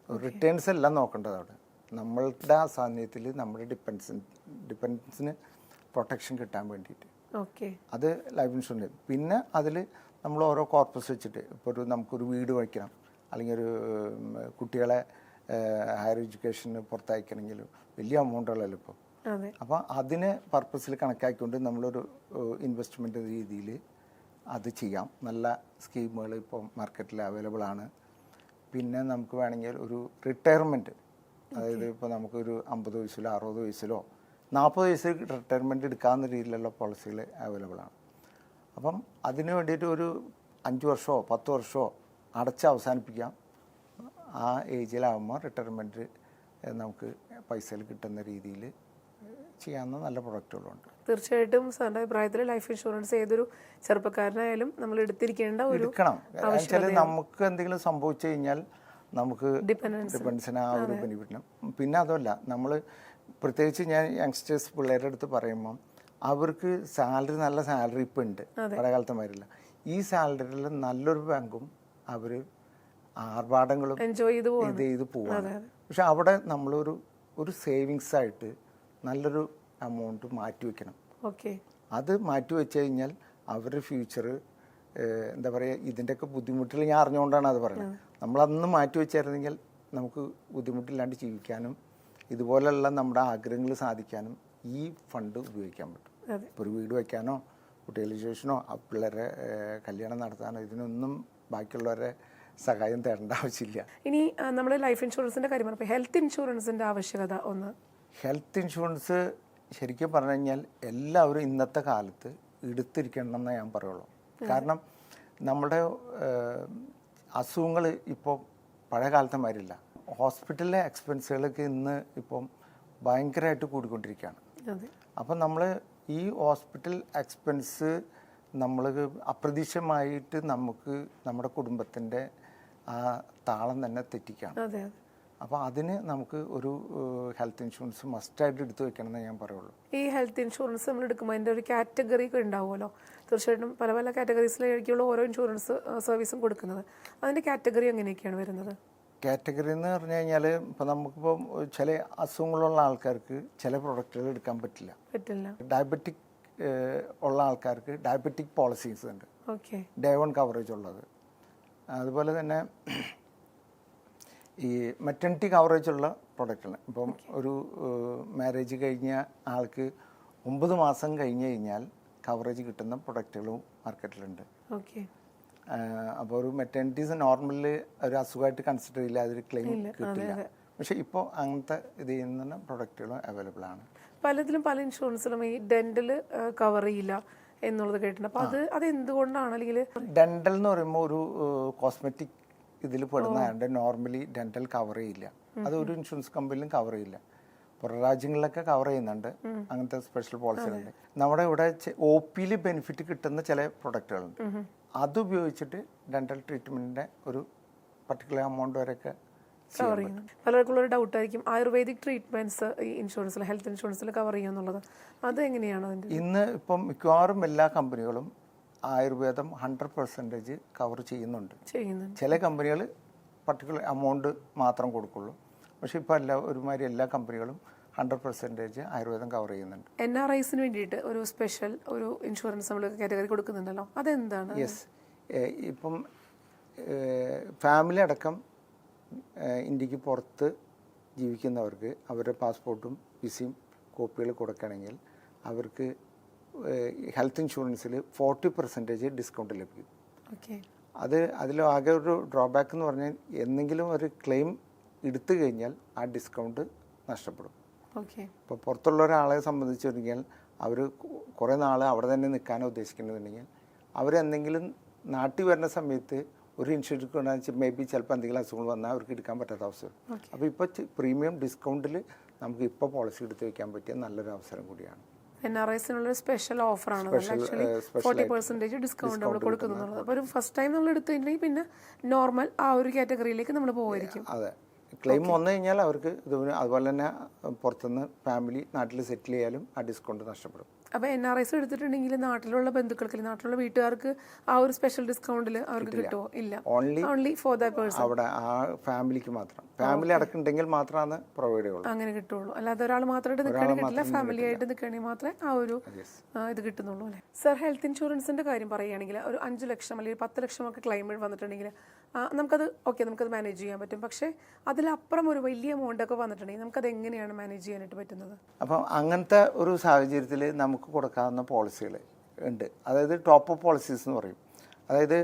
റിട്ടേൺസ് എല്ലാം നോക്കേണ്ടത് അവിടെ. നമ്മളുടെ ആ സാന്നിധ്യത്തിൽ നമ്മുടെ ഡിപ്പെൻഡൻസിന് പ്രൊട്ടക്ഷൻ കിട്ടാൻ വേണ്ടിയിട്ട് അത് ലൈഫ് ഇൻഷുറൻസ്. പിന്നെ അതിൽ നമ്മൾ ഓരോ കോർപ്പസ് വെച്ചിട്ട് ഇപ്പോൾ നമുക്കൊരു വീട് വയ്ക്കണം, അല്ലെങ്കിൽ ഒരു കുട്ടികളെ ഹയർ എഡ്യൂക്കേഷന് പുറത്തയക്കണമെങ്കിലും വലിയ എമൗണ്ടുകളല്ലോ ഇപ്പോൾ. അപ്പോൾ അതിന് പർപ്പസിൽ കണക്കാക്കിക്കൊണ്ട് നമ്മളൊരു ഇൻവെസ്റ്റ്മെൻ്റ് രീതിയിൽ അത് ചെയ്യാം. നല്ല സ്കീമുകൾ ഇപ്പോൾ മാർക്കറ്റിൽ അവൈലബിൾ ആണ്. പിന്നെ നമുക്ക് വേണമെങ്കിൽ ഒരു റിട്ടയർമെൻറ്റ്, അതായത് ഇപ്പോൾ നമുക്കൊരു 50 വയസ്സിലോ 60 വയസ്സിലോ 40 വയസ്സിൽ റിട്ടയർമെൻറ്റ് എടുക്കാവുന്ന രീതിയിലുള്ള പോളിസികൾ അവൈലബിൾ ആണ്. അപ്പം അതിന് വേണ്ടിയിട്ട് ഒരു 5 വർഷമോ 10 വർഷമോ അടച്ച് അവസാനിപ്പിക്കാം. ആ ഏജിലാകുമ്പോൾ റിട്ടയർമെൻറ്റ് നമുക്ക് പൈസയിൽ കിട്ടുന്ന രീതിയിൽ ചെയ്യാവുന്ന നല്ല പ്രൊഡക്റ്റുകളുണ്ട്. തീർച്ചയായിട്ടും സാറിൻ്റെ അഭിപ്രായത്തിൽ ലൈഫ് ഇൻഷുറൻസ് ഏതൊരു ചെറുപ്പക്കാരനായാലും നമ്മൾ എടുക്കണം. നമുക്ക് എന്തെങ്കിലും സംഭവിച്ചു കഴിഞ്ഞാൽ നമുക്ക് ഡിപ്പെൻഡൻസിന് ആ ഒരു ബെനിഫിറ്റിനും. പിന്നെ അതല്ല, നമ്മൾ പ്രത്യേകിച്ച് ഞാൻ യങ്സ്റ്റേഴ്സ് പിള്ളേരുടെ അടുത്ത് പറയുമ്പം അവർക്ക് നല്ല സാലറി ഇപ്പം ഉണ്ട്, പഴയ കാലത്തെ മാതിരില്ല. ഈ സാലറിയിൽ നല്ലൊരു ബാങ്കും അവർ ആർഭാടങ്ങളും ഇത് ചെയ്ത് പോവാണ്. പക്ഷെ അവിടെ നമ്മളൊരു ഒരു സേവിങ്സ് ആയിട്ട് നല്ലൊരു എമൗണ്ട് മാറ്റി വയ്ക്കണം. ഓക്കെ. അത് മാറ്റി വെച്ച് കഴിഞ്ഞാൽ അവരുടെ ഫ്യൂച്ചർ എന്താ പറയുക, ഇതിൻ്റെയൊക്കെ ബുദ്ധിമുട്ടുകൾ ഞാൻ അറിഞ്ഞുകൊണ്ടാണ് അത് പറയുന്നത്. നമ്മളന്ന് മാറ്റി വെച്ചായിരുന്നെങ്കിൽ നമുക്ക് ബുദ്ധിമുട്ടില്ലാണ്ട് ജീവിക്കാനും ഇതുപോലെയുള്ള നമ്മുടെ ആഗ്രഹങ്ങൾ സാധിക്കാനും ഈ ഫണ്ട് ഉപയോഗിക്കാൻ പറ്റും. ഇപ്പോൾ ഒരു വീട് വയ്ക്കാനോ കുട്ടികളുടെ എഡ്യൂക്കേഷനോ പിള്ളേരെ കല്യാണം നടത്താനോ ഇതിനൊന്നും ബാക്കിയുള്ളവരെ സഹായം തേടേണ്ട ആവശ്യമില്ല. ഇനി നമ്മൾ ലൈഫ് ഇൻഷുറൻസിൻ്റെ കാര്യം പറഞ്ഞപ്പോൾ ഹെൽത്ത് ഇൻഷുറൻസിൻ്റെ ആവശ്യകത ഒന്ന്. ഹെൽത്ത് ഇൻഷുറൻസ് ശരിക്കും പറഞ്ഞു കഴിഞ്ഞാൽ എല്ലാവരും ഇന്നത്തെ കാലത്ത് എടുത്തിരിക്കണമെന്നേ ഞാൻ പറയുള്ളൂ. കാരണം നമ്മുടെ അസുഖങ്ങൾ ഇപ്പോൾ പഴയ കാലത്തെ മാതിരില്ല. ഹോസ്പിറ്റലിലെ എക്സ്പെൻസുകളൊക്കെ ഇന്ന് ഇപ്പം ഭയങ്കരമായിട്ട് കൂടിക്കൊണ്ടിരിക്കുകയാണ്. അപ്പം നമ്മൾ ഈ ഹോസ്പിറ്റൽ എക്സ്പെൻസ് നമ്മൾ അപ്രതീക്ഷിതമായിട്ട് നമുക്ക് നമ്മുടെ കുടുംബത്തിൻ്റെ ആ താളം തന്നെ തെറ്റിക്കുകയാണ്. അപ്പോൾ അതിന് നമുക്ക് ഒരു ഹെൽത്ത് ഇൻഷുറൻസ് മസ്റ്റായിട്ട് എടുത്തു വെക്കണമെന്ന് ഞാൻ പറയുള്ളൂ. ഈ ഹെൽത്ത് ഇൻഷുറൻസ് നമ്മൾ എടുക്കുമ്പോൾ അതിൻ്റെ ഒരു കാറ്റഗറി ഒക്കെ ഉണ്ടാവുമല്ലോ. തീർച്ചയായിട്ടും പല പല കാറ്റഗറീസിലായിരിക്കുള്ള ഓരോ ഇൻഷുറൻസ് സർവീസും കൊടുക്കുന്നത്. അതിൻ്റെ കാറ്റഗറി എങ്ങനെയൊക്കെയാണ് വരുന്നത്? കാറ്റഗറി എന്ന് പറഞ്ഞു കഴിഞ്ഞാൽ ഇപ്പോൾ നമുക്കിപ്പോൾ ചില അസുഖങ്ങളുള്ള ആൾക്കാർക്ക് ചില പ്രൊഡക്റ്റുകൾ എടുക്കാൻ പറ്റില്ല. ഡയബറ്റിക് ഉള്ള ആൾക്കാർക്ക് ഡയബറ്റിക് പോളിസീസ് ഉണ്ട്, ഡേ 1 കവറേജ് ഉള്ളത്. അതുപോലെ തന്നെ ഈ മെറ്റർണിറ്റി കവറേജ് ഉള്ള പ്രൊഡക്റ്റുകൾ, ഇപ്പം ഒരു മാരേജ് കഴിഞ്ഞ ആൾക്ക് 9 മാസം കഴിഞ്ഞ് കഴിഞ്ഞാൽ കവറേജ് കിട്ടുന്ന പ്രൊഡക്റ്റുകളും മാർക്കറ്റിലുണ്ട്. അപ്പോൾ ഒരു മെറ്റർണിറ്റീസ് നോർമലിൽ ഒരു അസുഖമായിട്ട് കൺസിഡർ ചെയ്യില്ല, അതൊരു ക്ലെയിം കിട്ടില്ല. പക്ഷേ ഇപ്പോൾ അങ്ങനത്തെ ഇത് ചെയ്യുന്ന പ്രൊഡക്റ്റുകളും അവൈലബിൾ ആണ്. പലതിലും പല ഇൻഷുറൻസിലും ഈ ഡെന്റൽ കവർ ചെയ്യില്ല എന്നുള്ളത് കേട്ടിട്ടുണ്ട്. അപ്പോൾ അത് എന്തുകൊണ്ടാണ്? അല്ലെങ്കിൽ ഡെന്റൽ എന്ന് പറയുമ്പോൾ ഒരു കോസ്മെറ്റിക് ഇതിൽ പെടുന്നതുകൊണ്ട് നോർമലി ഡെന്റൽ കവർ ചെയ്യില്ല. അത് ഒരു ഇൻഷുറൻസ് കമ്പനിയിലും കവർ ചെയ്യില്ല. പുറം രാജ്യങ്ങളിലൊക്കെ കവർ ചെയ്യുന്നുണ്ട്, അങ്ങനത്തെ സ്പെഷ്യൽ പോളിസികളുണ്ട്. നമ്മുടെ ഇവിടെ OP-യിൽ ബെനിഫിറ്റ് കിട്ടുന്ന ചില പ്രൊഡക്റ്റുകളുണ്ട്. അതുപയോഗിച്ചിട്ട് ഡെന്റൽ ട്രീറ്റ്മെന്റിന്റെ ഒരു പർട്ടിക്കുലർ എമൗണ്ട് വരെയൊക്കെ കവർ ചെയ്യുന്നു. പലർക്കുള്ള ഒരു ഡൗട്ടായിരിക്കും ആയുർവേദിക് ട്രീറ്റ്മെന്റ്സ് ഈ ഇൻഷുറൻസിൽ ഹെൽത്ത് ഇൻഷുറൻസിൽ കവർ ചെയ്യുന്നുള്ളത്. അത് എങ്ങനെയാണ് അതിൻ്റെ? ഇന്ന് ഇപ്പം മിക്കവാറും എല്ലാ കമ്പനികളും ആയുർവേദം 100% കവർ ചെയ്യുന്നുണ്ട്. ചില കമ്പനികൾ പർട്ടിക്കുലർ എമൗണ്ട് മാത്രം കൊടുക്കുള്ളൂ. പക്ഷെ ഇപ്പോൾ ഒരുമാതിരി എല്ലാ കമ്പനികളും 100% ആയുർവേദം കവർ ചെയ്യുന്നുണ്ട്. NRIസിന് വേണ്ടിയിട്ട് ഒരു സ്പെഷ്യൽ ഒരു ഇൻഷുറൻസ് നമ്മൾ കാറ്റഗറി കൊടുക്കുന്നുണ്ടല്ലോ, അതെന്താണ്? യെസ്, ഇപ്പം ഫാമിലി അടക്കം ഇന്ത്യക്ക് പുറത്ത് ജീവിക്കുന്നവർക്ക് അവരുടെ പാസ്പോർട്ടും വിസയും കോപ്പികൾ കൊടുക്കണമെങ്കിൽ അവർക്ക് ഹെൽത്ത് ഇൻഷുറൻസിൽ 40% ഡിസ്കൗണ്ട് ലഭിക്കും. അതിൽ ആകെ ഒരു ഡ്രോബാക്ക് എന്ന് പറഞ്ഞാൽ എന്തെങ്കിലും ഒരു ക്ലെയിം എടുത്തു കഴിഞ്ഞാൽ ആ ഡിസ്കൗണ്ട് നഷ്ടപ്പെടും. ഇപ്പോൾ പുറത്തുള്ള ഒരാളെ സംബന്ധിച്ച് കഴിഞ്ഞാൽ അവർ കുറേ നാൾ അവിടെ തന്നെ നിൽക്കാനോ ഉദ്ദേശിക്കുന്നുണ്ടെങ്കിൽ അവരെന്തെങ്കിലും നാട്ടിൽ വരുന്ന സമയത്ത് ഒരു ഇൻഷുറൻസ് കൊണ്ടാന്ന് വെച്ചാൽ മേ ബി ചിലപ്പോൾ എന്തെങ്കിലും അസുഖങ്ങൾ വന്നാൽ അവർക്ക് എടുക്കാൻ പറ്റാത്ത അവസ്ഥ. അപ്പോൾ ഇപ്പോൾ പ്രീമിയം ഡിസ്കൗണ്ടിൽ നമുക്ക് ഇപ്പോൾ പോളിസി എടുത്ത് വയ്ക്കാൻ പറ്റിയ നല്ലൊരു അവസരം കൂടിയാണ്. NRIസിനുള്ള സ്പെഷ്യൽ ഓഫറാണ്. ആക്ച്വലി 40% ഡിസ്കൗണ്ട് നമ്മൾ കൊടുക്കുന്നുള്ളത്. അപ്പോൾ ഒരു ഫസ്റ്റ് ടൈം നമ്മൾ എടുത്തു കഴിഞ്ഞിട്ടുണ്ടെങ്കിൽ പിന്നെ നോർമൽ ആ ഒരു കാറ്റഗറിയിലേക്ക് നമ്മൾ പോകുമായിരിക്കും. അതെ, ക്ലെയിം വന്നു കഴിഞ്ഞാൽ അവർക്ക് ഇതിന് അതുപോലെ തന്നെ പുറത്തുനിന്ന് ഫാമിലി നാട്ടിൽ സെറ്റിൽ ചെയ്യാലും ആ ഡിസ്കൗണ്ട് നഷ്ടപ്പെടും. അപ്പോൾ NRIs എടുത്തിട്ടുണ്ടെങ്കിൽ നാട്ടിലുള്ള ബന്ധുക്കൾക്ക് നാട്ടിലുള്ള വീട്ടുകാർക്ക് ആ ഒരു സ്പെഷ്യൽ ഡിസ്കൗണ്ടിൽ അവർക്ക് കിട്ടുമോ? ഇല്ല, ഓൺലി ഫോർ ദാറ്റ് പേഴ്സൺ. അവിടെ ആ ഫാമിലിക്ക് മാത്രം, ഫാമിലി അടക്കമുണ്ടെങ്കിൽ മാത്രമാണ് പ്രൊവൈഡ് ചെയ്യുള്ളൂ. അങ്ങനെ കിട്ടുള്ളൂ. അല്ലാതെ ഒരാൾ മാത്രമായിട്ട് നിൽക്കുകയാണെങ്കിൽ കിട്ടില്ല, ഫാമിലി ആയിട്ട് നിൽക്കുകയാണെങ്കിൽ മാത്രമേ ആ ഒരു ഇത് കിട്ടുന്നുള്ളൂ അല്ലേ? സർ, ഹെൽത്ത് ഇൻഷുറൻസിന്റെ കാര്യം പറയുകയാണെങ്കിൽ ഒരു 5 ലക്ഷം അല്ലെങ്കിൽ 10 ലക്ഷം ഒക്കെ ക്ലെയിം വന്നിട്ടുണ്ടെങ്കിൽ നമുക്കത് മാനേജ് ചെയ്യാൻ പറ്റും. പക്ഷേ അതിലപ്പുറം ഒരു വലിയ എമൗണ്ട് ഒക്കെ വന്നിട്ടുണ്ടെങ്കിൽ നമുക്കത് എങ്ങനെയാണ് മാനേജ് ചെയ്യാനായിട്ട് പറ്റുന്നത്? അപ്പം അങ്ങനത്തെ ഒരു സാഹചര്യത്തിൽ നമുക്ക് കൊടുക്കാവുന്ന പോളിസികൾ ഉണ്ട്. അതായത് ടോപ്പ് അപ്പ് പോളിസീസ് എന്ന് പറയും. അതായത്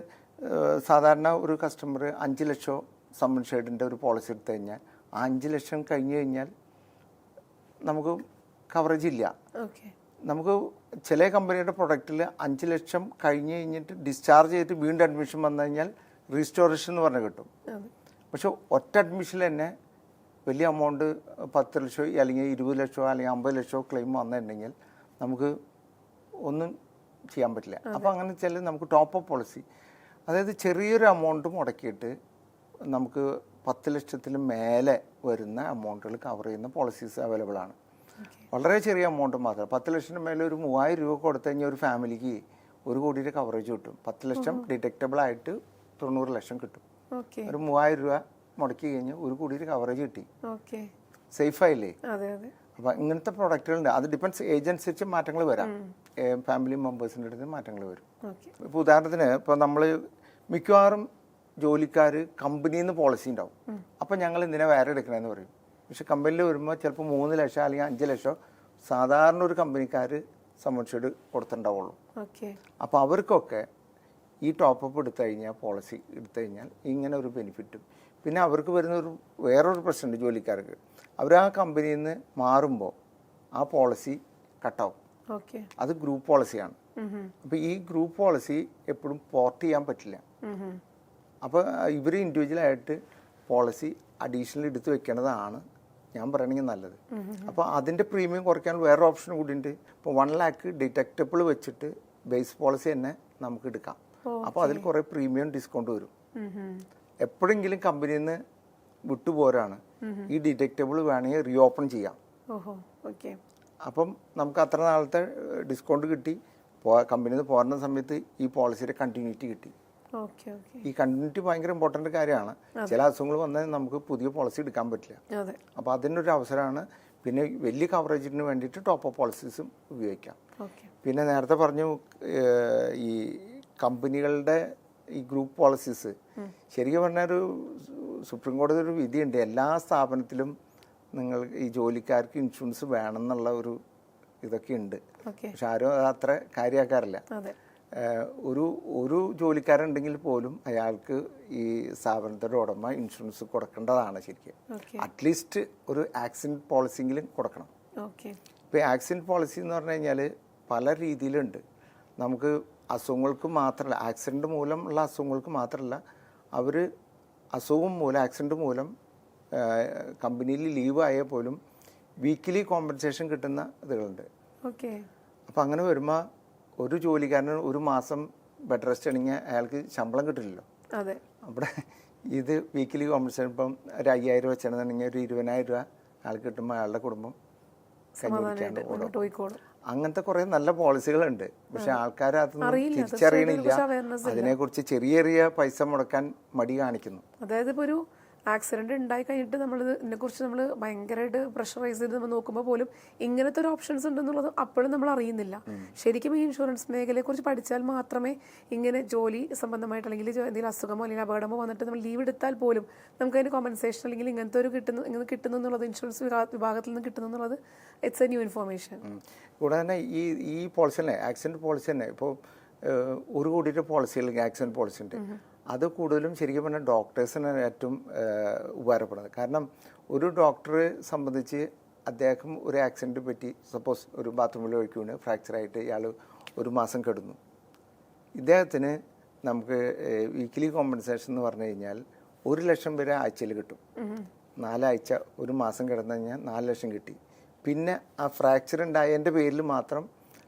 സാധാരണ ഒരു കസ്റ്റമർ 5 ലക്ഷം സം ഇൻഷുർഡിൻ്റെ ഒരു പോളിസി എടുത്തു കഴിഞ്ഞാൽ 5 ലക്ഷം കഴിഞ്ഞ് കഴിഞ്ഞാൽ നമുക്ക് കവറേജ് ഇല്ല. നമുക്ക് ചില കമ്പനിയുടെ പ്രൊഡക്റ്റിൽ 5 ലക്ഷം കഴിഞ്ഞ് കഴിഞ്ഞിട്ട് ഡിസ്ചാർജ് ചെയ്തിട്ട് വീണ്ടും അഡ്മിഷൻ വന്നു കഴിഞ്ഞാൽ റീസ്റ്റോറേഷൻ എന്ന് പറഞ്ഞ് കിട്ടും. പക്ഷെ ഒറ്റ അഡ്മിഷനിൽ തന്നെ വലിയ എമൗണ്ട് 10 ലക്ഷം അല്ലെങ്കിൽ 20 ലക്ഷമോ അല്ലെങ്കിൽ 50 ലക്ഷമോ ക്ലെയിം വന്നിട്ടുണ്ടെങ്കിൽ നമുക്ക് ഒന്നും ചെയ്യാൻ പറ്റില്ല. അപ്പോൾ അങ്ങനെ വെച്ചാൽ നമുക്ക് ടോപ്പ് അപ്പ് പോളിസി, അതായത് ചെറിയൊരു എമൗണ്ട് മുടക്കിയിട്ട് നമുക്ക് 10 ലക്ഷത്തിന് മേലെ വരുന്ന എമൗണ്ടുകൾ കവർ ചെയ്യുന്ന പോളിസീസ് അവൈലബിൾ ആണ്. വളരെ ചെറിയ എമൗണ്ട് മാത്രം. 10 ലക്ഷത്തിന് മേലെ ഒരു 3000 രൂപ കൊടുത്തു കഴിഞ്ഞാൽ ഒരു ഫാമിലിക്ക് 1 കോടിയുടെ കവറേജ് കിട്ടും. 10 ലക്ഷം ഡിറ്റക്റ്റബിൾ ആയിട്ട് 90 ലക്ഷം കിട്ടും. ഒരു 3000 രൂപ മുടക്കി കഴിഞ്ഞാൽ 1 കോടിയുടെ കവറേജ് കിട്ടി. സേഫായില്ലേ? അതെ അതെ. അപ്പം ഇങ്ങനത്തെ പ്രൊഡക്റ്റുകളുണ്ട്. അത് ഡിപ്പെൻസ് ഏജ് അനുസരിച്ച് മാറ്റങ്ങൾ വരാം. ഫാമിലി മെമ്പേഴ്സിൻ്റെ അടുത്ത് മാറ്റങ്ങൾ വരും. ഇപ്പോൾ ഉദാഹരണത്തിന് ഇപ്പോൾ നമ്മൾ മിക്കവാറും ജോലിക്കാർ കമ്പനിയിൽ നിന്ന് പോളിസി ഉണ്ടാവും. അപ്പം ഞങ്ങൾ എന്തിനാ വേറെ എടുക്കണമെന്ന് പറയും. പക്ഷെ കമ്പനിയിൽ വരുമ്പോൾ ചിലപ്പോൾ 3 ലക്ഷം അല്ലെങ്കിൽ 5 ലക്ഷം സാധാരണ ഒരു കമ്പനിക്കാർ സംബന്ധിച്ചോട് കൊടുത്തിട്ടുണ്ടാവുള്ളൂ. അപ്പോൾ അവർക്കൊക്കെ ഈ ടോപ്പപ്പ് എടുത്തു കഴിഞ്ഞാൽ, പോളിസി എടുത്തു കഴിഞ്ഞാൽ ഇങ്ങനെ ഒരു ബെനിഫിറ്റും. പിന്നെ അവർക്ക് വരുന്ന വേറൊരു പ്രശ്നമുണ്ട് ജോലിക്കാർക്ക്. അവർ ആ കമ്പനിയിൽ നിന്ന് മാറുമ്പോൾ ആ പോളിസി കട്ടാവും. അത് ഗ്രൂപ്പ് പോളിസിയാണ്. അപ്പോൾ ഈ ഗ്രൂപ്പ് പോളിസി എപ്പോഴും പോർട്ട് ചെയ്യാൻ പറ്റില്ല. അപ്പോൾ ഇവർ ഇൻഡിവിജ്വലായിട്ട് പോളിസി അഡീഷണൽ എടുത്ത് വെക്കേണ്ടതാണ് ഞാൻ പറയണമെങ്കിൽ നല്ലത്. അപ്പോൾ അതിൻ്റെ പ്രീമിയം കുറയ്ക്കാൻ വേറെ ഓപ്ഷൻ കൂടി ഉണ്ട്. ഇപ്പോൾ 1 lakh ഡിറ്റക്റ്റബിൾ വെച്ചിട്ട് ബേസ് പോളിസി തന്നെ നമുക്ക് എടുക്കാം. അപ്പോൾ അതിൽ കുറേ പ്രീമിയം ഡിസ്കൗണ്ട് വരും. എപ്പോഴെങ്കിലും കമ്പനിയിൽ നിന്ന് വിട്ടുപോരാണ് ഈ ഡിറ്റക്റ്റബിൾ വേണമെങ്കിൽ റീ ഓപ്പൺ ചെയ്യാം. അപ്പം നമുക്ക് അത്ര നാളത്തെ ഡിസ്കൗണ്ട് കിട്ടി. കമ്പനിയിൽ നിന്ന് പോരുന്ന സമയത്ത് ഈ പോളിസിയുടെ കണ്ടിന്യൂറ്റി കിട്ടി. ഈ കണ്ടിന്യൂറ്റി ഭയങ്കര ഇമ്പോർട്ടൻ്റ് കാര്യമാണ്. ചില അസുഖങ്ങൾ വന്നാൽ നമുക്ക് പുതിയ പോളിസി എടുക്കാൻ പറ്റില്ല. അപ്പോൾ അതിനൊരു അവസരമാണ്. പിന്നെ വലിയ കവറേജിന് വേണ്ടിയിട്ട് ടോപ്പ് അപ്പ് പോളിസീസും ഉപയോഗിക്കാം. പിന്നെ നേരത്തെ പറഞ്ഞു ഈ കമ്പനികളുടെ ഈ ഗ്രൂപ്പ് പോളിസീസ് ശരിക്കും പറഞ്ഞാൽ ഒരു സുപ്രീം കോടതി ഒരു വിധിയുണ്ട്. എല്ലാ സ്ഥാപനത്തിലും നിങ്ങൾ ഈ ജോലിക്കാർക്ക് ഇൻഷുറൻസ് വേണം എന്നുള്ള ഒരു ഇതൊക്കെ ഉണ്ട്. പക്ഷെ ആരും അത്ര കാര്യമാക്കാറില്ല. ഒരു ജോലിക്കാരുണ്ടെങ്കിൽ പോലും അയാൾക്ക് ഈ സ്ഥാപനത്തിൻ്റെ ഉടമ ഇൻഷുറൻസ് കൊടുക്കേണ്ടതാണ് ശരിക്കും. അറ്റ്ലീസ്റ്റ് ഒരു ആക്സിഡൻറ്റ് പോളിസിയെങ്കിലും കൊടുക്കണം. ഇപ്പോൾ ആക്സിഡൻറ്റ് പോളിസി എന്ന് പറഞ്ഞു കഴിഞ്ഞാൽ പല രീതിയിലുണ്ട്. നമുക്ക് അസുഖങ്ങൾക്ക് മാത്രമല്ല, ആക്സിഡൻറ്റ് മൂലം ഉള്ള അസുഖങ്ങൾക്ക് മാത്രമല്ല, അവർ അസുഖം മൂലം, ആക്സിഡൻറ്റ് മൂലം കമ്പനിയിൽ ലീവ് ആയാൽ പോലും വീക്കിലി കോമ്പൻസേഷൻ കിട്ടുന്ന ഇതുകളുണ്ട്. അപ്പോൾ അങ്ങനെ വരുമ്പോൾ ഒരു ജോലിക്കാരന് ഒരു മാസം ബെഡ് റെസ്റ്റ് ആണെങ്കിൽ അയാൾക്ക് ശമ്പളം കിട്ടില്ലല്ലോ. അവിടെ ഇത് വീക്കിലി കോമ്പൻസേഷൻ ഇപ്പം ഒരു 5000 വെച്ചാണെന്നുണ്ടെങ്കിൽ ഒരു 20,000 രൂപ അയാൾക്ക് കിട്ടുമ്പോൾ അയാളുടെ കുടുംബം കഴിഞ്ഞു. അങ്ങനത്തെ കുറേ നല്ല പോളിസികളുണ്ട്. പക്ഷെ ആൾക്കാർ അതൊന്നും തിരിച്ചറിയണില്ല. അതിനെക്കുറിച്ച് ചെറിയ ചെറിയ പൈസ മുടക്കാൻ മടി കാണിക്കുന്നു. അതായത് ഇപ്പോൾ ഒരു ആക്സിഡന്റ് ഉണ്ടായി കഴിഞ്ഞിട്ട് നമ്മൾ ഇതിനെക്കുറിച്ച് നമ്മൾ ഭയങ്കരമായിട്ട് പ്രഷറൈസ് ചെയ്ത് നമ്മൾ നോക്കുമ്പോൾ പോലും ഇങ്ങനത്തെ ഒരു ഓപ്ഷൻസ് ഉണ്ടെന്നുള്ളത് അപ്പോഴും നമ്മൾ അറിയുന്നില്ല. ശരിക്കും ഈ ഇൻഷുറൻസ് മേഖലയെക്കുറിച്ച് പഠിച്ചാൽ മാത്രമേ ഇങ്ങനെ ജോലി സംബന്ധമായിട്ട് അല്ലെങ്കിൽ എന്തെങ്കിലും അസുഖമോ അല്ലെങ്കിൽ അപകടമോ വന്നിട്ട് നമ്മൾ ലീവ് എടുത്താൽ പോലും നമുക്ക് അതിന് കോമ്പൻസേഷൻ അല്ലെങ്കിൽ ഇങ്ങനത്തെ ഒരു ഇങ്ങനെ കിട്ടുന്നു എന്നുള്ളത്, ഇൻഷുറൻസ് വിഭാഗത്തിൽ നിന്ന് കിട്ടുന്നു എന്നുള്ളത് ഇറ്റ്സ് എ ന്യൂ ഇൻഫോർമേഷൻ. കൂടാതെ തന്നെ ഈ പോളിസി തന്നെ, ആക്സിഡൻറ്റ് പോളിസി തന്നെ ഇപ്പോൾ 1 കോടിയുടെ പോളിസി അല്ലെങ്കിൽ ആക്സിഡൻറ്റ് പോളിസി ഉണ്ട്. അത് കൂടുതലും ശരിക്കും പറഞ്ഞാൽ ഡോക്ടേഴ്സിനാണ് ഏറ്റവും ഉപകാരപ്പെടുന്നത്. കാരണം ഒരു ഡോക്ടറെ സംബന്ധിച്ച് അദ്ദേഹം ഒരു ആക്സിഡൻറ്റ് പറ്റി, സപ്പോസ് ഒരു ബാത്റൂമിൽ ഒഴുക്കി വീണ് ഫ്രാക്ചറായിട്ട് ഇയാൾ 1 മാസം കിടന്നു. ഇദ്ദേഹത്തിന് നമുക്ക് വീക്കിലി കോമ്പൻസേഷൻ എന്ന് പറഞ്ഞു കഴിഞ്ഞാൽ 1 ലക്ഷം വരെ ആഴ്ചയിൽ കിട്ടും. 4 ആഴ്ച 1 മാസം കിടന്നു കഴിഞ്ഞാൽ 4 ലക്ഷം കിട്ടി. പിന്നെ ആ ഫ്രാക്ചർ ഉണ്ടായതിൻ്റെ പേരിൽ മാത്രം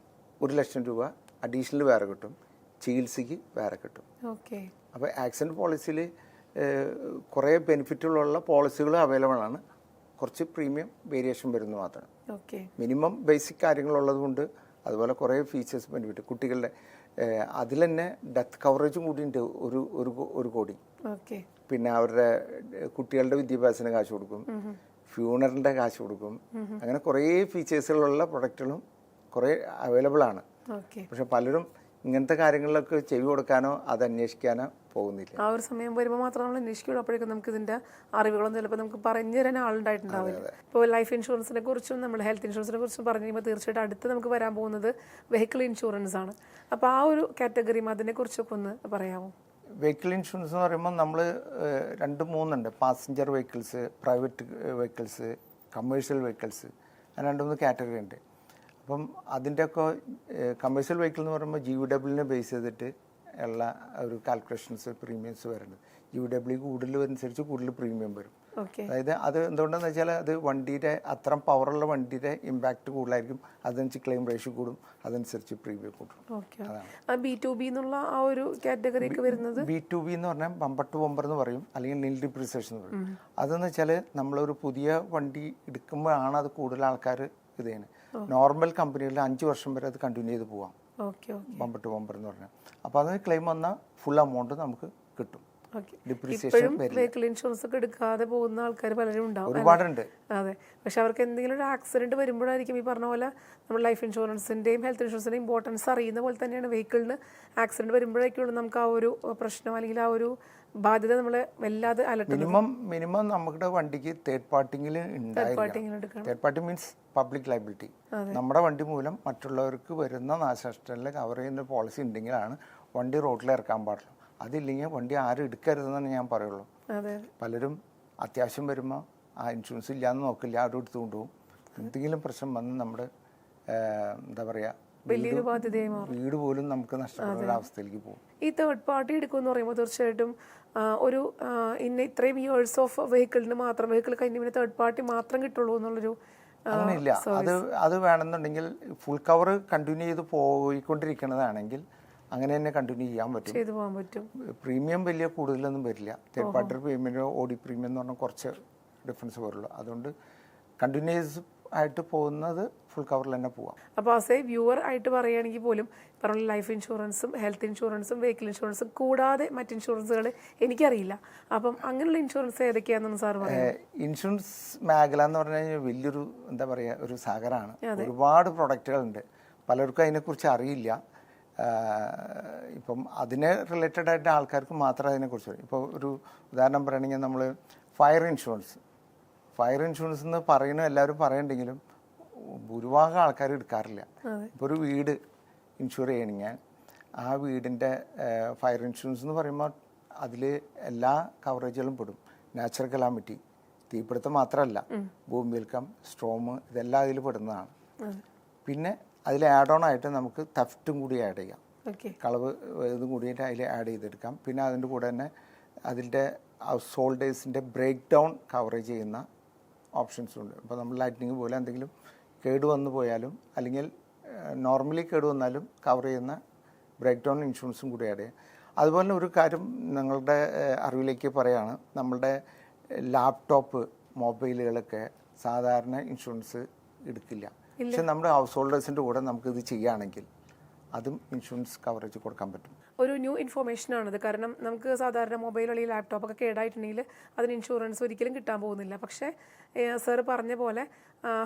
1 ലക്ഷം രൂപ അഡീഷണൽ വേറെ കിട്ടും, ചികിത്സയ്ക്ക് വേറെ കിട്ടും. അപ്പോൾ ആക്സിഡൻറ്റ് പോളിസിയിൽ കുറേ ബെനിഫിറ്റുകളുള്ള പോളിസികൾ അവൈലബിൾ ആണ്. കുറച്ച് പ്രീമിയം വേരിയേഷൻ വരുന്നു മാത്രം. മിനിമം ബേസിക് കാര്യങ്ങളുള്ളത് കൊണ്ട് അതുപോലെ കുറേ ഫീച്ചേഴ്സ് ബെനിഫിറ്റ് കുട്ടികളുടെ അതിൽ തന്നെ ഡെത്ത് കവറേജും കൂടി ഉണ്ട്. 1 കോടി. പിന്നെ അവരുടെ കുട്ടികളുടെ വിദ്യാഭ്യാസത്തിന് കാശ് കൊടുക്കും, ഫ്യൂണറിൻ്റെ കാശ് കൊടുക്കും. അങ്ങനെ കുറേ ഫീച്ചേഴ്സുകളുള്ള പ്രൊഡക്റ്റുകളും കുറേ അവൈലബിൾ ആണ്. പക്ഷെ പലരും ഇങ്ങനത്തെ കാര്യങ്ങളിലൊക്കെ ചെവി കൊടുക്കാനോ അത് അന്വേഷിക്കാനോ പോകുന്നില്ല. ആ ഒരു സമയം വരുമ്പോൾ മാത്രം നമ്മൾ അന്വേഷിക്കുള്ളൂ. അപ്പോഴേക്കും നമുക്ക് ഇതിന്റെ അറിവുകളൊന്നും ചിലപ്പോൾ നമുക്ക് പറഞ്ഞു തരാൻ ആളുണ്ടായിട്ടുണ്ടാവില്ല. ഇപ്പോൾ ലൈഫ് ഇൻഷുറൻസിനെ കുറിച്ചും നമ്മൾ ഹെൽത്ത് ഇൻഷുറൻസിനെ കുറിച്ചും പറഞ്ഞു കഴിയുമ്പോൾ തീർച്ചയായിട്ടും അടുത്ത് നമുക്ക് വരാൻ പോകുന്നത് വെഹിക്കിൾ ഇൻഷുറൻസ് ആണ്. അപ്പോൾ ആ ഒരു കാറ്റഗറിയും അതിനെക്കുറിച്ചൊക്കെ ഒന്ന് പറയാമോ? വെഹിക്കിൾ ഇൻഷുറൻസ് എന്ന് പറയുമ്പോൾ നമ്മൾ 2-3 ഉണ്ട്. Passenger vehicles, private vehicles, commercial vehicles, അങ്ങനെ 2-3 കാറ്റഗറി ഉണ്ട്. അപ്പം അതിൻ്റെയൊക്കെ കമേഴ്ഷ്യൽ വെഹിക്കിൾ എന്ന് പറയുമ്പോൾ GVWനെ ബേസ് ചെയ്തിട്ട് ഉള്ള ഒരു കാൽക്കുലേഷൻസ് പ്രീമിയംസ് വരുന്നത്. GVW കൂടുതൽ അനുസരിച്ച് കൂടുതൽ പ്രീമിയം വരും. അതായത് അത് എന്തുകൊണ്ടെന്ന് വെച്ചാൽ അത് വണ്ടിയുടെ അത്ര പവറുള്ള വണ്ടിയുടെ ഇമ്പാക്ട് കൂടുതലായിരിക്കും. അതനുസരിച്ച് ക്ലെയിം റേഷ്യോ കൂടും, അതനുസരിച്ച് പ്രീമിയം കൂടും. B2B എന്നുള്ള ആ ഒരു കാറ്റഗറിക്ക് വരുന്നത് B2B എന്ന് പറഞ്ഞാൽ ബമ്പർ ടു ബമ്പർ എന്ന് പറയും, അല്ലെങ്കിൽ നിൽ ഡിപ്രിസിയേഷൻ എന്ന് പറയും. അതെന്ന് വെച്ചാൽ നമ്മളൊരു പുതിയ വണ്ടി എടുക്കുമ്പോഴാണ് അത് കൂടുതൽ ആൾക്കാർ ഇത് ചെയ്യുന്നത്. നോർമൽ കമ്പനികളിൽ 5 വർഷം വരെ അത് കണ്ടിന്യൂ ചെയ്ത് പോവാം, ബമ്പർ ടു ബമ്പർ എന്ന് പറഞ്ഞാൽ. അപ്പോൾ അത് ക്ലെയിം വന്നാൽ ഫുൾ എമൗണ്ട് നമുക്ക് കിട്ടും. ഇപ്പോഴും വെഹിക്കിൾ ഇൻഷുറൻസ് ഒക്കെ എടുക്കാതെ പോകുന്ന ആൾക്കാർ പലരും ഉണ്ടാവും. ഒരുപാടുണ്ട്. അതെ, പക്ഷെ അവർക്ക് എന്തെങ്കിലും ഒരു ആക്സിഡന്റ് വരുമ്പോഴായിരിക്കും ഈ പറഞ്ഞ പോലെ നമ്മൾ ലൈഫ് ഇൻഷുറൻസിന്റെയും ഹെൽത്ത് ഇൻഷുറൻസിന്റെയും ഇമ്പോർട്ടൻസ് അറിയുന്ന പോലെ തന്നെയാണ് വെഹിക്കിളിന് ആക്സിഡന്റ് വരുമ്പോഴേക്കുള്ളൂ നമുക്ക് ആ ഒരു പ്രശ്നം അല്ലെങ്കിൽ ആ ഒരു ബാധ്യത നമ്മളെ വല്ലാതെ മിനിമം നമ്മുടെ വണ്ടിക്ക് തേർഡ് പാർട്ടിയിൽ ഉണ്ടായിരിക്കും. Third party means public liability. നമ്മുടെ വണ്ടി മൂലം മറ്റുള്ളവർക്ക് വരുന്ന നാശനഷ്ടങ്ങളിൽ കവർ ചെയ്യുന്ന പോളിസി ഉണ്ടെങ്കിലാണ് വണ്ടി റോഡിൽ ഇറക്കാൻ പാടുള്ളൂ. അതില്ലെങ്കിൽ വണ്ടി ആരും എടുക്കരുതെന്നാണ് ഞാൻ പറയുള്ളൂ. പലരും അത്യാവശ്യം വരുമ്പോൾ ആ ഇൻഷുറൻസ് ഇല്ലാന്ന് നോക്കില്ല, ആരും എടുത്തു കൊണ്ടുപോകും. എന്തെങ്കിലും പ്രശ്നം വന്ന് നമ്മുടെ എന്താ പറയുക വലിയൊരു ബാധ്യതയായി മാറും. വീട് പോലും നമുക്ക് നഷ്ടപ്പെടുന്ന അവസ്ഥയിലേക്ക് പോകും. ഈ തേർഡ് പാർട്ടി എടുക്കുമെന്ന് പറയുമ്പോൾ തീർച്ചയായിട്ടും ഒരു ഇത്രയും ഇയേഴ്സ് ഓഫ് വെഹിക്കിളിന് മാത്രം വെഹിക്കിൾ കഴിഞ്ഞ തേർഡ് പാർട്ടി മാത്രം കിട്ടുള്ളൂ എന്നുള്ളൊരു അങ്ങനെയില്ല. അത് വേണമെന്നുണ്ടെങ്കിൽ ഫുൾ കവർ കണ്ടിന്യൂ ചെയ്ത് പോയിക്കൊണ്ടിരിക്കുന്നതാണെങ്കിൽ അങ്ങനെ തന്നെ കണ്ടിന്യൂ ചെയ്യാൻ പറ്റും. പ്രീമിയം വലിയ കൂടുതലൊന്നും വരില്ല. Third party premium OD premium എന്ന് പറഞ്ഞാൽ കുറച്ച് ഡിഫറൻസ് വരുള്ളൂ. അതുകൊണ്ട് കണ്ടിന്യൂസ് ആയിട്ട് പോകുന്നത് ഫുൾ കവറിൽ തന്നെ പോവാം. അപ്പോൾ ആസ് എ വ്യൂവർ ആയിട്ട് പറയുകയാണെങ്കിൽ പോലും പറഞ്ഞ ലൈഫ് ഇൻഷുറൻസും ഹെൽത്ത് ഇൻഷുറൻസും വെഹിക്കിൾ ഇൻഷുറൻസും കൂടാതെ മറ്റ് ഇൻഷുറൻസുകൾ എനിക്കറിയില്ല. അപ്പം അങ്ങനെയുള്ള ഇൻഷുറൻസ് ഏതൊക്കെയാണെന്ന് സാർ പറയാം. ഇൻഷുറൻസ് മേഖല എന്ന് പറഞ്ഞു കഴിഞ്ഞാൽ വലിയൊരു എന്താ പറയുക ഒരു സാഗരമാണ്. ഒരുപാട് പ്രൊഡക്റ്റുകളുണ്ട്. പലർക്കും അതിനെക്കുറിച്ച് അറിയില്ല. ഇപ്പം അതിന് റിലേറ്റഡ് ആയിട്ട് ആൾക്കാർക്ക് മാത്രം അതിനെക്കുറിച്ച് ഇപ്പോൾ ഒരു ഉദാഹരണം പറയുകയാണെങ്കിൽ നമ്മൾ ഫയർ ഇൻഷുറൻസ് എന്ന് പറയുന്നത് എല്ലാവരും പറയണ്ടെങ്കിലും ഭൂരിഭാഗം ആൾക്കാർ എടുക്കാറില്ല. ഇപ്പോൾ ഒരു വീട് ഇൻഷുർ ചെയ്യണമെങ്കിൽ ആ വീടിൻ്റെ ഫയർ ഇൻഷുറൻസ് എന്ന് പറയുമ്പോൾ അതിൽ എല്ലാ കവറേജുകളും പെടും. നാച്ചുറൽ കലാമിറ്റി, തീപിടുത്തം മാത്രമല്ല, ഭൂമികൽക്കം, സ്ട്രോം, ഇതെല്ലാം അതിൽ പെടുന്നതാണ്. പിന്നെ അതിൽ ആഡ് ഓൺ ആയിട്ട് നമുക്ക് തെഫ്റ്റും കൂടി ആഡ് ചെയ്യാം. കളവ് ഇതും കൂടിയിട്ട് അതിൽ ആഡ് ചെയ്തെടുക്കാം. പിന്നെ അതിൻ്റെ കൂടെ തന്നെ അതിൻ്റെ ഹൗസ് ഹോൾഡേഴ്സിൻ്റെ ബ്രേക്ക് ഡൗൺ കവറേജ് ചെയ്യുന്ന ഓപ്ഷൻസും ഉണ്ട്. ഇപ്പോൾ നമ്മൾ ലൈറ്റിനിങ് പോലെ എന്തെങ്കിലും കേടുവന്നു പോയാലും അല്ലെങ്കിൽ നോർമലി കേടുവന്നാലും കവർ ചെയ്യുന്ന ബ്രേക്ക് ഡൗൺ ഇൻഷുറൻസും കൂടി ആഡ് ചെയ്യാം. അതുപോലെ ഒരു കാര്യം നിങ്ങളുടെ അറിവിലേക്ക് പറയുകയാണ്, നമ്മളുടെ ലാപ്ടോപ്പ് മൊബൈലുകളൊക്കെ സാധാരണ ഇൻഷുറൻസ് എടുക്കില്ല. പക്ഷെ നമ്മുടെ ഹൗസ് ഹോൾഡേഴ്സിൻ്റെ കൂടെ നമുക്കിത് ചെയ്യുകയാണെങ്കിൽ അതും ഇൻഷുറൻസ് കവറേജ് കൊടുക്കാൻ പറ്റും. ഒരു ന്യൂ ഇൻഫോർമേഷൻ ആണത്. കാരണം നമുക്ക് സാധാരണ മൊബൈൽ അല്ലെങ്കിൽ ലാപ്ടോപ്പൊക്കെ കേടായിട്ടുണ്ടെങ്കിൽ അതിന് ഇൻഷുറൻസ് ഒരിക്കലും കിട്ടാൻ പോകുന്നില്ല. പക്ഷേ സാർ പറഞ്ഞ പോലെ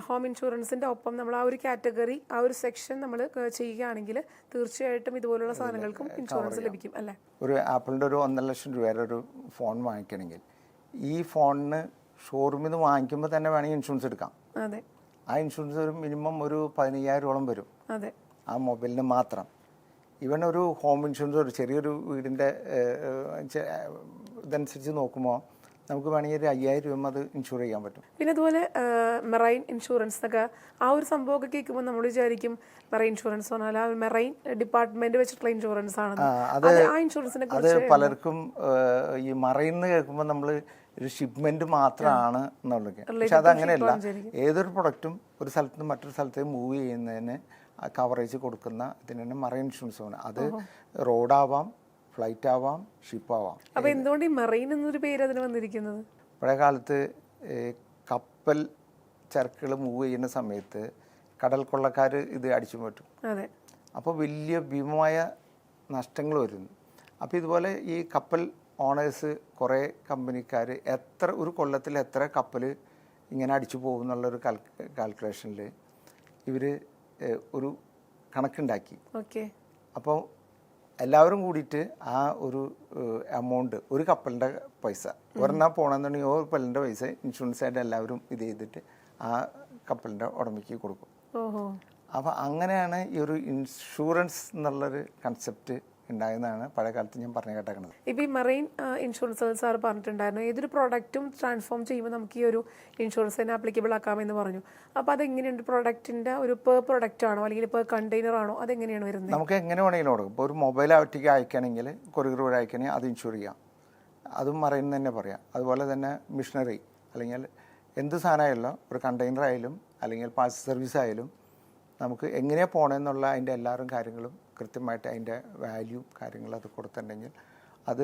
ഹോം ഇൻഷുറൻസിൻ്റെ ഒപ്പം നമ്മൾ ആ ഒരു കാറ്റഗറി ആ ഒരു സെക്ഷൻ നമ്മൾ ചെയ്യുകയാണെങ്കിൽ തീർച്ചയായിട്ടും ഇതുപോലുള്ള സാധനങ്ങൾക്കും ഇൻഷുറൻസ് ലഭിക്കും അല്ലേ. ഒരു ആപ്പിളിൻ്റെ ഒരു 1.5 ലക്ഷം രൂപയുടെ ഒരു ഫോൺ വാങ്ങിക്കണമെങ്കിൽ ഈ ഫോണിന് ഷോറൂമിൽ നിന്ന് വാങ്ങിക്കുമ്പോൾ തന്നെ വേണമെങ്കിൽ ഇൻഷുറൻസ് എടുക്കാം. അതെ, ആ ഇൻഷുറൻസ് ഒരു മിനിമം ഒരു 15,000 വരും. അതെ, ആ മൊബൈലിന് മാത്രം. ഈവൻ ഒരു ഹോം ഇൻഷുറൻസ് ഒരു ചെറിയൊരു വീടിൻ്റെ ഇതനുസരിച്ച് നോക്കുമ്പോൾ നമുക്ക് വേണമെങ്കിൽ ഒരു 5,000 രൂപ അത് ഇൻഷുർ ചെയ്യാൻ പറ്റും. പിന്നെ അതുപോലെ മെറൈൻ ഇൻഷുറൻസ് എന്നൊക്കെ ആ ഒരു സംഭവമൊക്കെ കേൾക്കുമ്പോൾ നമ്മൾ വിചാരിക്കും മെറൈൻ ഇൻഷുറൻസ് പറഞ്ഞാൽ ആ മെറൈൻ ഡിപ്പാർട്ട്മെന്റ് വെച്ചിട്ടുള്ള ഇൻഷുറൻസ് ആണ്. ആ ഇൻഷുറൻസിനെ അത് പലർക്കും ഈ മറൈൻ എന്ന് കേൾക്കുമ്പോൾ നമ്മൾ ഒരു ഷിപ്മെന്റ് മാത്രമാണ് എന്നുള്ളത്. പക്ഷെ അതങ്ങനെയല്ല. ഏതൊരു പ്രൊഡക്റ്റും ഒരു സ്ഥലത്ത് നിന്ന് മറ്റൊരു സ്ഥലത്തേക്ക് മൂവ് ചെയ്യുന്നതിന് കവറേജ് കൊടുക്കുന്ന ഇതിന് മറൈൻ ഇൻഷുറൻസ് ആണ്. അത് റോഡാവാം, ഫ്ലൈറ്റ് ആവാം, ഷിപ്പാവാം. അപ്പോൾ എന്തുകൊണ്ട് ഈ മറൈൻ എന്നൊരു പേര് അതിന് വന്നിരിക്കുന്നത്? പഴയ കാലത്ത് കപ്പൽ ചരക്കുകൾ മൂവ് ചെയ്യുന്ന സമയത്ത് കടൽ കൊള്ളക്കാർ ഇത് അടിച്ചു മാറ്റും. അതെ. അപ്പോൾ വലിയ ഭീമമായ നഷ്ടങ്ങൾ വരുന്നു. അപ്പോൾ ഇതുപോലെ ഈ കപ്പൽ ഓണേഴ്സ് കുറേ കമ്പനിക്കാർ ഒരു കൊല്ലത്തിൽ എത്ര കപ്പൽ ഇങ്ങനെ അടിച്ചു പോകും എന്നുള്ളൊരു കാൽക്കുലേഷനിൽ ഇവർ ഒരു കണക്കുണ്ടാക്കി. അപ്പോൾ എല്ലാവരും കൂടിയിട്ട് ആ ഒരു എമൗണ്ട് ഒരു കപ്പലിൻ്റെ പൈസ ഒരെണ്ണം പോകണമെന്നുണ്ടെങ്കിൽ ഒരു കപ്പലിൻ്റെ പൈസ ഇൻഷുറൻസ് ആയിട്ട് എല്ലാവരും ഇത് ചെയ്തിട്ട് ആ കപ്പലിൻ്റെ ഉടമയ്ക്ക് കൊടുക്കും. അപ്പോൾ അങ്ങനെയാണ് ഈ ഒരു ഇൻഷുറൻസ് എന്നുള്ളൊരു കൺസെപ്റ്റ് ഉണ്ടായെന്നാണ് പഴയ കാലത്ത് ഞാൻ പറഞ്ഞു കേട്ടേക്കുന്നത്. ഇപ്പോൾ ഈ മറൈൻ ഇൻഷുറൻസ് സാർ പറഞ്ഞിട്ടുണ്ടായിരുന്നു ഏതൊരു പ്രോഡക്റ്റും ട്രാൻസ്ഫോം ചെയ്യുമ്പോൾ നമുക്ക് ഈ ഒരു ഇൻഷുറൻസ് തന്നെ ആപ്ലിക്കബിൾ ആക്കാമെന്ന് പറഞ്ഞു. അപ്പോൾ അതെങ്ങനെയുണ്ട്? പ്രോഡക്റ്റിൻ്റെ ഒരു പെർ പ്രൊഡക്റ്റ് ആണോ അല്ലെങ്കിൽ പെർ കണ്ടെയ്നർ ആണോ? അതെങ്ങനെയാണ് വരുന്നത്? നമുക്ക് എങ്ങനെ വേണമെങ്കിലും കൊടുക്കും. ഇപ്പോൾ ഒരു മൊബൈൽ ഒറ്റയ്ക്ക് അയക്കുകയാണെങ്കിൽ കൊറിയർ വഴി അയക്കുകയാണെങ്കിൽ അത് ഇൻഷുർ ചെയ്യാം, അതും മറൈൻ തന്നെ പറയാം. അതുപോലെ തന്നെ മിഷനറി അല്ലെങ്കിൽ എന്ത് സാധനമായാലും ഒരു കണ്ടെയ്നർ ആയാലും അല്ലെങ്കിൽ പാഴ്സൽ സർവീസ് ആയാലും നമുക്ക് എങ്ങനെയാണ് പോകണമെന്നുള്ള അതിൻ്റെ എല്ലാവരും കാര്യങ്ങളും കൃത്യമായിട്ട് അതിൻ്റെ വാല്യൂ കാര്യങ്ങൾ അത് കൊടുത്തിട്ടുണ്ടെങ്കിൽ അത്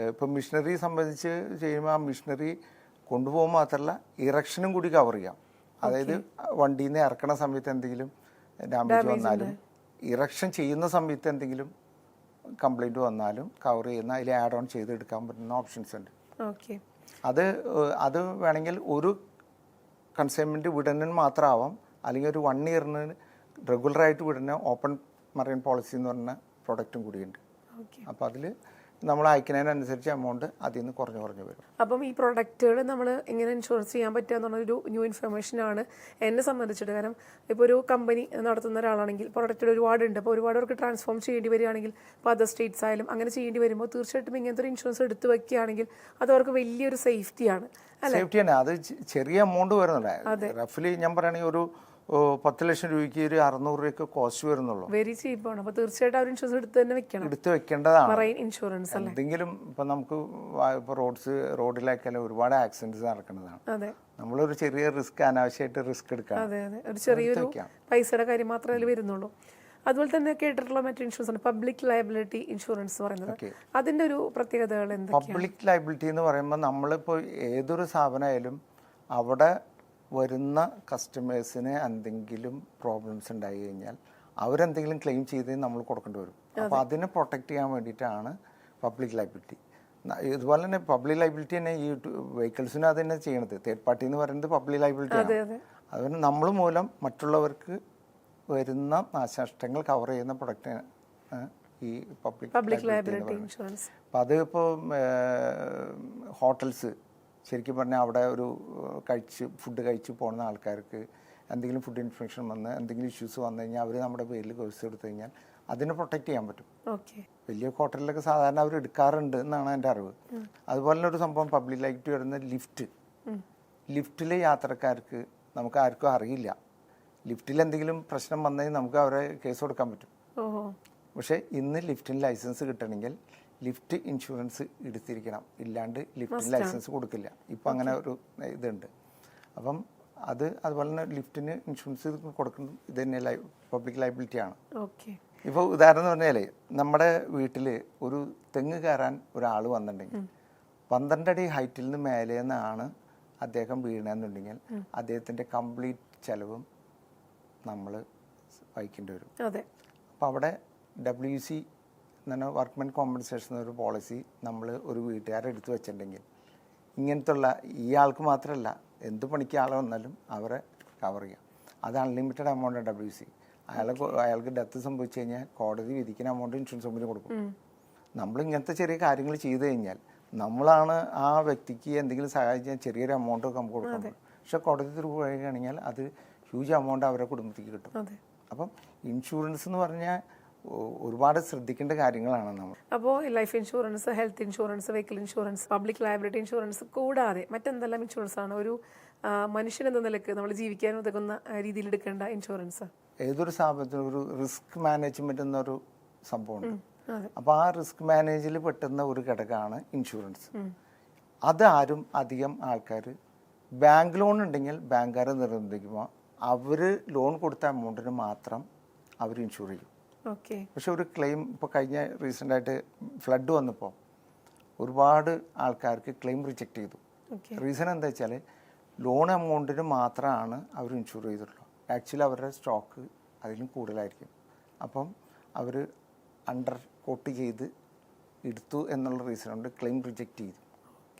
ഇപ്പം മിഷനറി സംബന്ധിച്ച് ചെയ്യുമ്പോൾ ആ മിഷനറി കൊണ്ടുപോകുമ്പോൾ മാത്രമല്ല ഇറക്ഷനും കൂടി കവർ ചെയ്യാം. അതായത് വണ്ടിയിൽ നിന്ന് ഇറക്കണ സമയത്ത് എന്തെങ്കിലും ഡാമേജ് വന്നാലും ഇറക്ഷൻ ചെയ്യുന്ന സമയത്ത് എന്തെങ്കിലും കംപ്ലൈൻറ്റ് വന്നാലും കവർ ചെയ്യുന്ന അതിൽ ആഡ് ഓൺ ചെയ്ത് എടുക്കാൻ പറ്റുന്ന ഓപ്ഷൻസ് ഉണ്ട്. ഓക്കെ. അത് വേണമെങ്കിൽ ഒരു കൺസൈൻമെൻറ്റ് വിടുന്നതിന് മാത്രമാവാം, അല്ലെങ്കിൽ ഒരു 1 ഇയറിന് റെഗുലറായിട്ട് വിടുന്ന ഓപ്പൺ മറൈൻ പോളിസി എന്ന് പറഞ്ഞ പ്രൊഡക്റ്റും കൂടിയുണ്ട്. അപ്പോൾ അതിൽ നമ്മൾ അയക്കുന്നതിനനുസരിച്ച് എമൗണ്ട് അതിൽ നിന്ന് കുറഞ്ഞു വരും. അപ്പം ഈ പ്രൊഡക്റ്റുകൾ നമ്മൾ എങ്ങനെ ഇൻഷുറൻസ് ചെയ്യാൻ പറ്റുക എന്നുള്ളൊരു ന്യൂ ഇൻഫർമേഷനാണ് എന്നെ സംബന്ധിച്ചിട്ട്. കാരണം ഇപ്പോൾ ഒരു കമ്പനി നടത്തുന്ന ഒരാളാണെങ്കിൽ പ്രൊഡക്റ്റുകൾ ഒരുപാടുണ്ട്, അപ്പോൾ ഒരുപാട് പേർക്ക് ട്രാൻസ്ഫോം ചെയ്യേണ്ടി വരികയാണെങ്കിൽ, ഇപ്പോൾ അതർ സ്റ്റേറ്റ്സ് ആയാലും അങ്ങനെ ചെയ്യേണ്ടി വരുമ്പോൾ തീർച്ചയായിട്ടും ഇങ്ങനത്തെ ഒരു ഇൻഷുറൻസ് എടുത്ത് വെക്കുകയാണെങ്കിൽ അത് അവർക്ക് വലിയൊരു സേഫ്റ്റിയാണ്. സേഫ്റ്റി തന്നെ. അത് ചെറിയ എമൗണ്ട് വരുന്നുണ്ട്. റഫ്ലി ഞാൻ പറയുകയാണെങ്കിൽ ഒരു 10 ലക്ഷം രൂപയ്ക്ക് ഒരു 600 രൂപയ്ക്ക് കോസ്റ്റ് വരുന്നുള്ളൂ. വെരി ചീപ്പാണ്. അപ്പോൾ തീർച്ചയായിട്ടും ആ ഇൻഷുറൻസ് എടുത്ത് വെക്കേണ്ടതാണ്. മറൈൻ ഇൻഷുറൻസ് എന്തെങ്കിലും ഇപ്പം നമുക്ക് ഇപ്പോൾ റോഡിലേക്കല്ല ഒരുപാട് ആക്സിഡൻറ്റ്സ് നടക്കുന്നതാണ്. നമ്മളൊരു ചെറിയ റിസ്ക്, അനാവശ്യമായിട്ട് റിസ്ക് എടുക്കാം. അതെ, ഒരു ചെറിയൊരു പൈസയുടെ കാര്യം മാത്രമേ അതിൽ വരുന്നുള്ളൂ. അതുപോലെ തന്നെ കേട്ടിട്ടുള്ള മറ്റു ഇൻഷുറൻസ് ആണ് പബ്ലിക് ലയബിലിറ്റി ഇൻഷുറൻസ് പറയുന്നത്. അതിൻ്റെ ഒരു പ്രത്യേകതകൾ എന്തൊക്കെയാണ്? പബ്ലിക് ലയബിലിറ്റി എന്ന് പറയുമ്പോൾ നമ്മളിപ്പോൾ ഏതൊരു സ്ഥാപനമായാലും അവിടെ വരുന്ന കസ്റ്റമേഴ്സിന് എന്തെങ്കിലും പ്രോബ്ലംസ് ഉണ്ടായി കഴിഞ്ഞാൽ അവരെന്തെങ്കിലും ക്ലെയിം ചെയ്ത് നമ്മൾ കൊടുക്കേണ്ടി വരും. അപ്പോൾ അതിനെ പ്രൊട്ടക്റ്റ് ചെയ്യാൻ വേണ്ടിയിട്ടാണ് പബ്ലിക് ലയബിലിറ്റി. ഇതുപോലെ തന്നെ പബ്ലിക് ലയബിലിറ്റി തന്നെ ഈ വെഹിക്കിൾസിനും അത് തന്നെ ചെയ്യണത്. തേർഡ് പാർട്ടി എന്ന് പറയുന്നത് പബ്ലിക് ലയബിലിറ്റി ആണ്. അതുപോലെ നമ്മൾ മൂലം മറ്റുള്ളവർക്ക് വരുന്ന നാശനഷ്ടങ്ങൾ കവർ ചെയ്യുന്ന പ്രൊഡക്റ്റ് ഈ പബ്ലിക് ലയബിലിറ്റി ഇൻഷുറൻസ്. അപ്പം അത് ഇപ്പോൾ ഹോട്ടൽസ് ശരിക്കും പറഞ്ഞാൽ അവിടെ ഒരു ഫുഡ് കഴിച്ച് പോകുന്ന ആൾക്കാർക്ക് എന്തെങ്കിലും ഫുഡ് ഇൻഫെക്ഷൻ വന്ന് എന്തെങ്കിലും ഇഷ്യൂസ് വന്നു കഴിഞ്ഞാൽ അവർ നമ്മുടെ പേരിൽ കേസ് എടുത്തു കഴിഞ്ഞാൽ അതിനെ പ്രൊട്ടക്റ്റ് ചെയ്യാൻ പറ്റും. വലിയ ഹോട്ടലിലൊക്കെ സാധാരണ അവർ എടുക്കാറുണ്ട് എന്നാണ് എൻ്റെ അറിവ്. അതുപോലെ തന്നെ ഒരു സംഭവം പബ്ലിക് ലയബിലിറ്റി വരുന്ന ലിഫ്റ്റിലെ യാത്രക്കാർക്ക് നമുക്ക് ആർക്കും അറിയില്ല. ലിഫ്റ്റിൽ എന്തെങ്കിലും പ്രശ്നം വന്നെങ്കിൽ നമുക്ക് അവരെ കേസ് കൊടുക്കാൻ പറ്റും. പക്ഷേ ഇന്ന് ലിഫ്റ്റിന് ലൈസൻസ് കിട്ടണമെങ്കിൽ ലിഫ്റ്റ് ഇൻഷുറൻസ് എടുത്തിരിക്കണം, ഇല്ലാണ്ട് ലിഫ്റ്റിന് ലൈസൻസ് കൊടുക്കില്ല. ഇപ്പം അങ്ങനെ ഒരു ഇതുണ്ട്. അപ്പം അതുപോലെ തന്നെ ലിഫ്റ്റിന് ഇൻഷുറൻസ് കൊടുക്കുന്നത് ഇത് തന്നെ പബ്ലിക് ലയബിലിറ്റിയാണ്. ഇപ്പോൾ ഉദാഹരണം എന്ന് പറഞ്ഞാൽ നമ്മുടെ വീട്ടിൽ ഒരു തെങ്ങ് കയറാൻ ഒരാൾ വന്നിട്ടുണ്ടെങ്കിൽ 12 അടി ഹൈറ്റിൽ നിന്ന് മേലെ നിന്നാണ് അദ്ദേഹം വീണെന്നുണ്ടെങ്കിൽ അദ്ദേഹത്തിൻ്റെ കംപ്ലീറ്റ് ചെലവും നമ്മൾ വഹിക്കേണ്ടി വരും. അപ്പോൾ അവിടെ WC എന്ന് വർക്ക്മെൻ കോമ്പൻസേഷൻ എന്നൊരു പോളിസി നമ്മൾ ഒരു വീട്ടുകാരെ എടുത്ത് വെച്ചിട്ടുണ്ടെങ്കിൽ ഇങ്ങനത്തുള്ള ഈ ആൾക്ക് മാത്രമല്ല എന്ത് പണിക്ക് ആൾ വന്നാലും അവരെ കവർ ചെയ്യാം. അത് അൺലിമിറ്റഡ് എമൗണ്ട് WC. അയാൾക്ക് ഡെത്ത് സംഭവിച്ചു കഴിഞ്ഞാൽ കോടതി വിധിക്കുന്ന എമൗണ്ട് ഇൻഷുറൻസ് കമ്പനി കൊടുക്കും. നമ്മൾ ഇങ്ങനത്തെ ചെറിയ കാര്യങ്ങൾ ചെയ്തു കഴിഞ്ഞാൽ നമ്മളാണ് ആ വ്യക്തിക്ക് എന്തെങ്കിലും സഹായിച്ചാൽ ചെറിയൊരു എമൗണ്ട് നമുക്ക് കൊടുക്കണം. പക്ഷെ കോടതി ത്രൂ വഴിയാണെങ്കിൽ അത് ഹ്യൂജ് എമൗണ്ട് അവരുടെ കുടുംബത്തേക്ക് കിട്ടും. അപ്പം ഇൻഷുറൻസ് എന്ന് പറഞ്ഞാൽ ഒരുപാട് ശ്രദ്ധിക്കേണ്ട കാര്യങ്ങളാണ് നമ്മൾ. അപ്പോൾ life insurance, health insurance, vehicle insurance, public liability insurance കൂടാതെ മറ്റെന്തെല്ലാം ഇൻഷുറൻസ് ആണ് ഒരു മനുഷ്യൻ എന്ന നിലക്ക് നമ്മൾ ജീവിക്കാൻ ഉതകുന്ന രീതിയിൽ എടുക്കേണ്ട ഇൻഷുറൻസ്? ഏതൊരു സ്ഥാപനത്തിനും ഒരു റിസ്ക് മാനേജ്മെന്റ് എന്നൊരു സംഭവമുണ്ട്. അപ്പോൾ ആ റിസ്ക് മാനേജിൽ പെട്ടുന്ന ഒരു ഘടകമാണ് ഇൻഷുറൻസ്. അത് ആരും അധികം ആൾക്കാർ ബാങ്ക് ലോൺ ഉണ്ടെങ്കിൽ ബാങ്കുകാരെ നിർബന്ധിക്കുമ്പോൾ അവർ ലോൺ കൊടുത്ത എമൗണ്ടിന് മാത്രം അവർ ഇൻഷുർ ചെയ്യും. പക്ഷെ ഒരു ക്ലെയിം ഇപ്പോൾ കഴിഞ്ഞ റീസെൻ്റായിട്ട് ഫ്ലഡ് വന്നപ്പോൾ ഒരുപാട് ആൾക്കാർക്ക് ക്ലെയിം റിജക്റ്റ് ചെയ്തു. റീസൺ എന്താ വെച്ചാൽ ലോൺ എമൗണ്ടിന് മാത്രമാണ് അവർ ഇൻഷുർ ചെയ്തിട്ടുള്ളൂ. ആക്ച്വലി അവരുടെ സ്റ്റോക്ക് അതിലും കൂടുതലായിരിക്കും. അപ്പം അവർ അണ്ടർ കോട്ട് ചെയ്ത് എടുത്തു എന്നുള്ള റീസൺ കൊണ്ട് ക്ലെയിം റിജക്റ്റ് ചെയ്തു.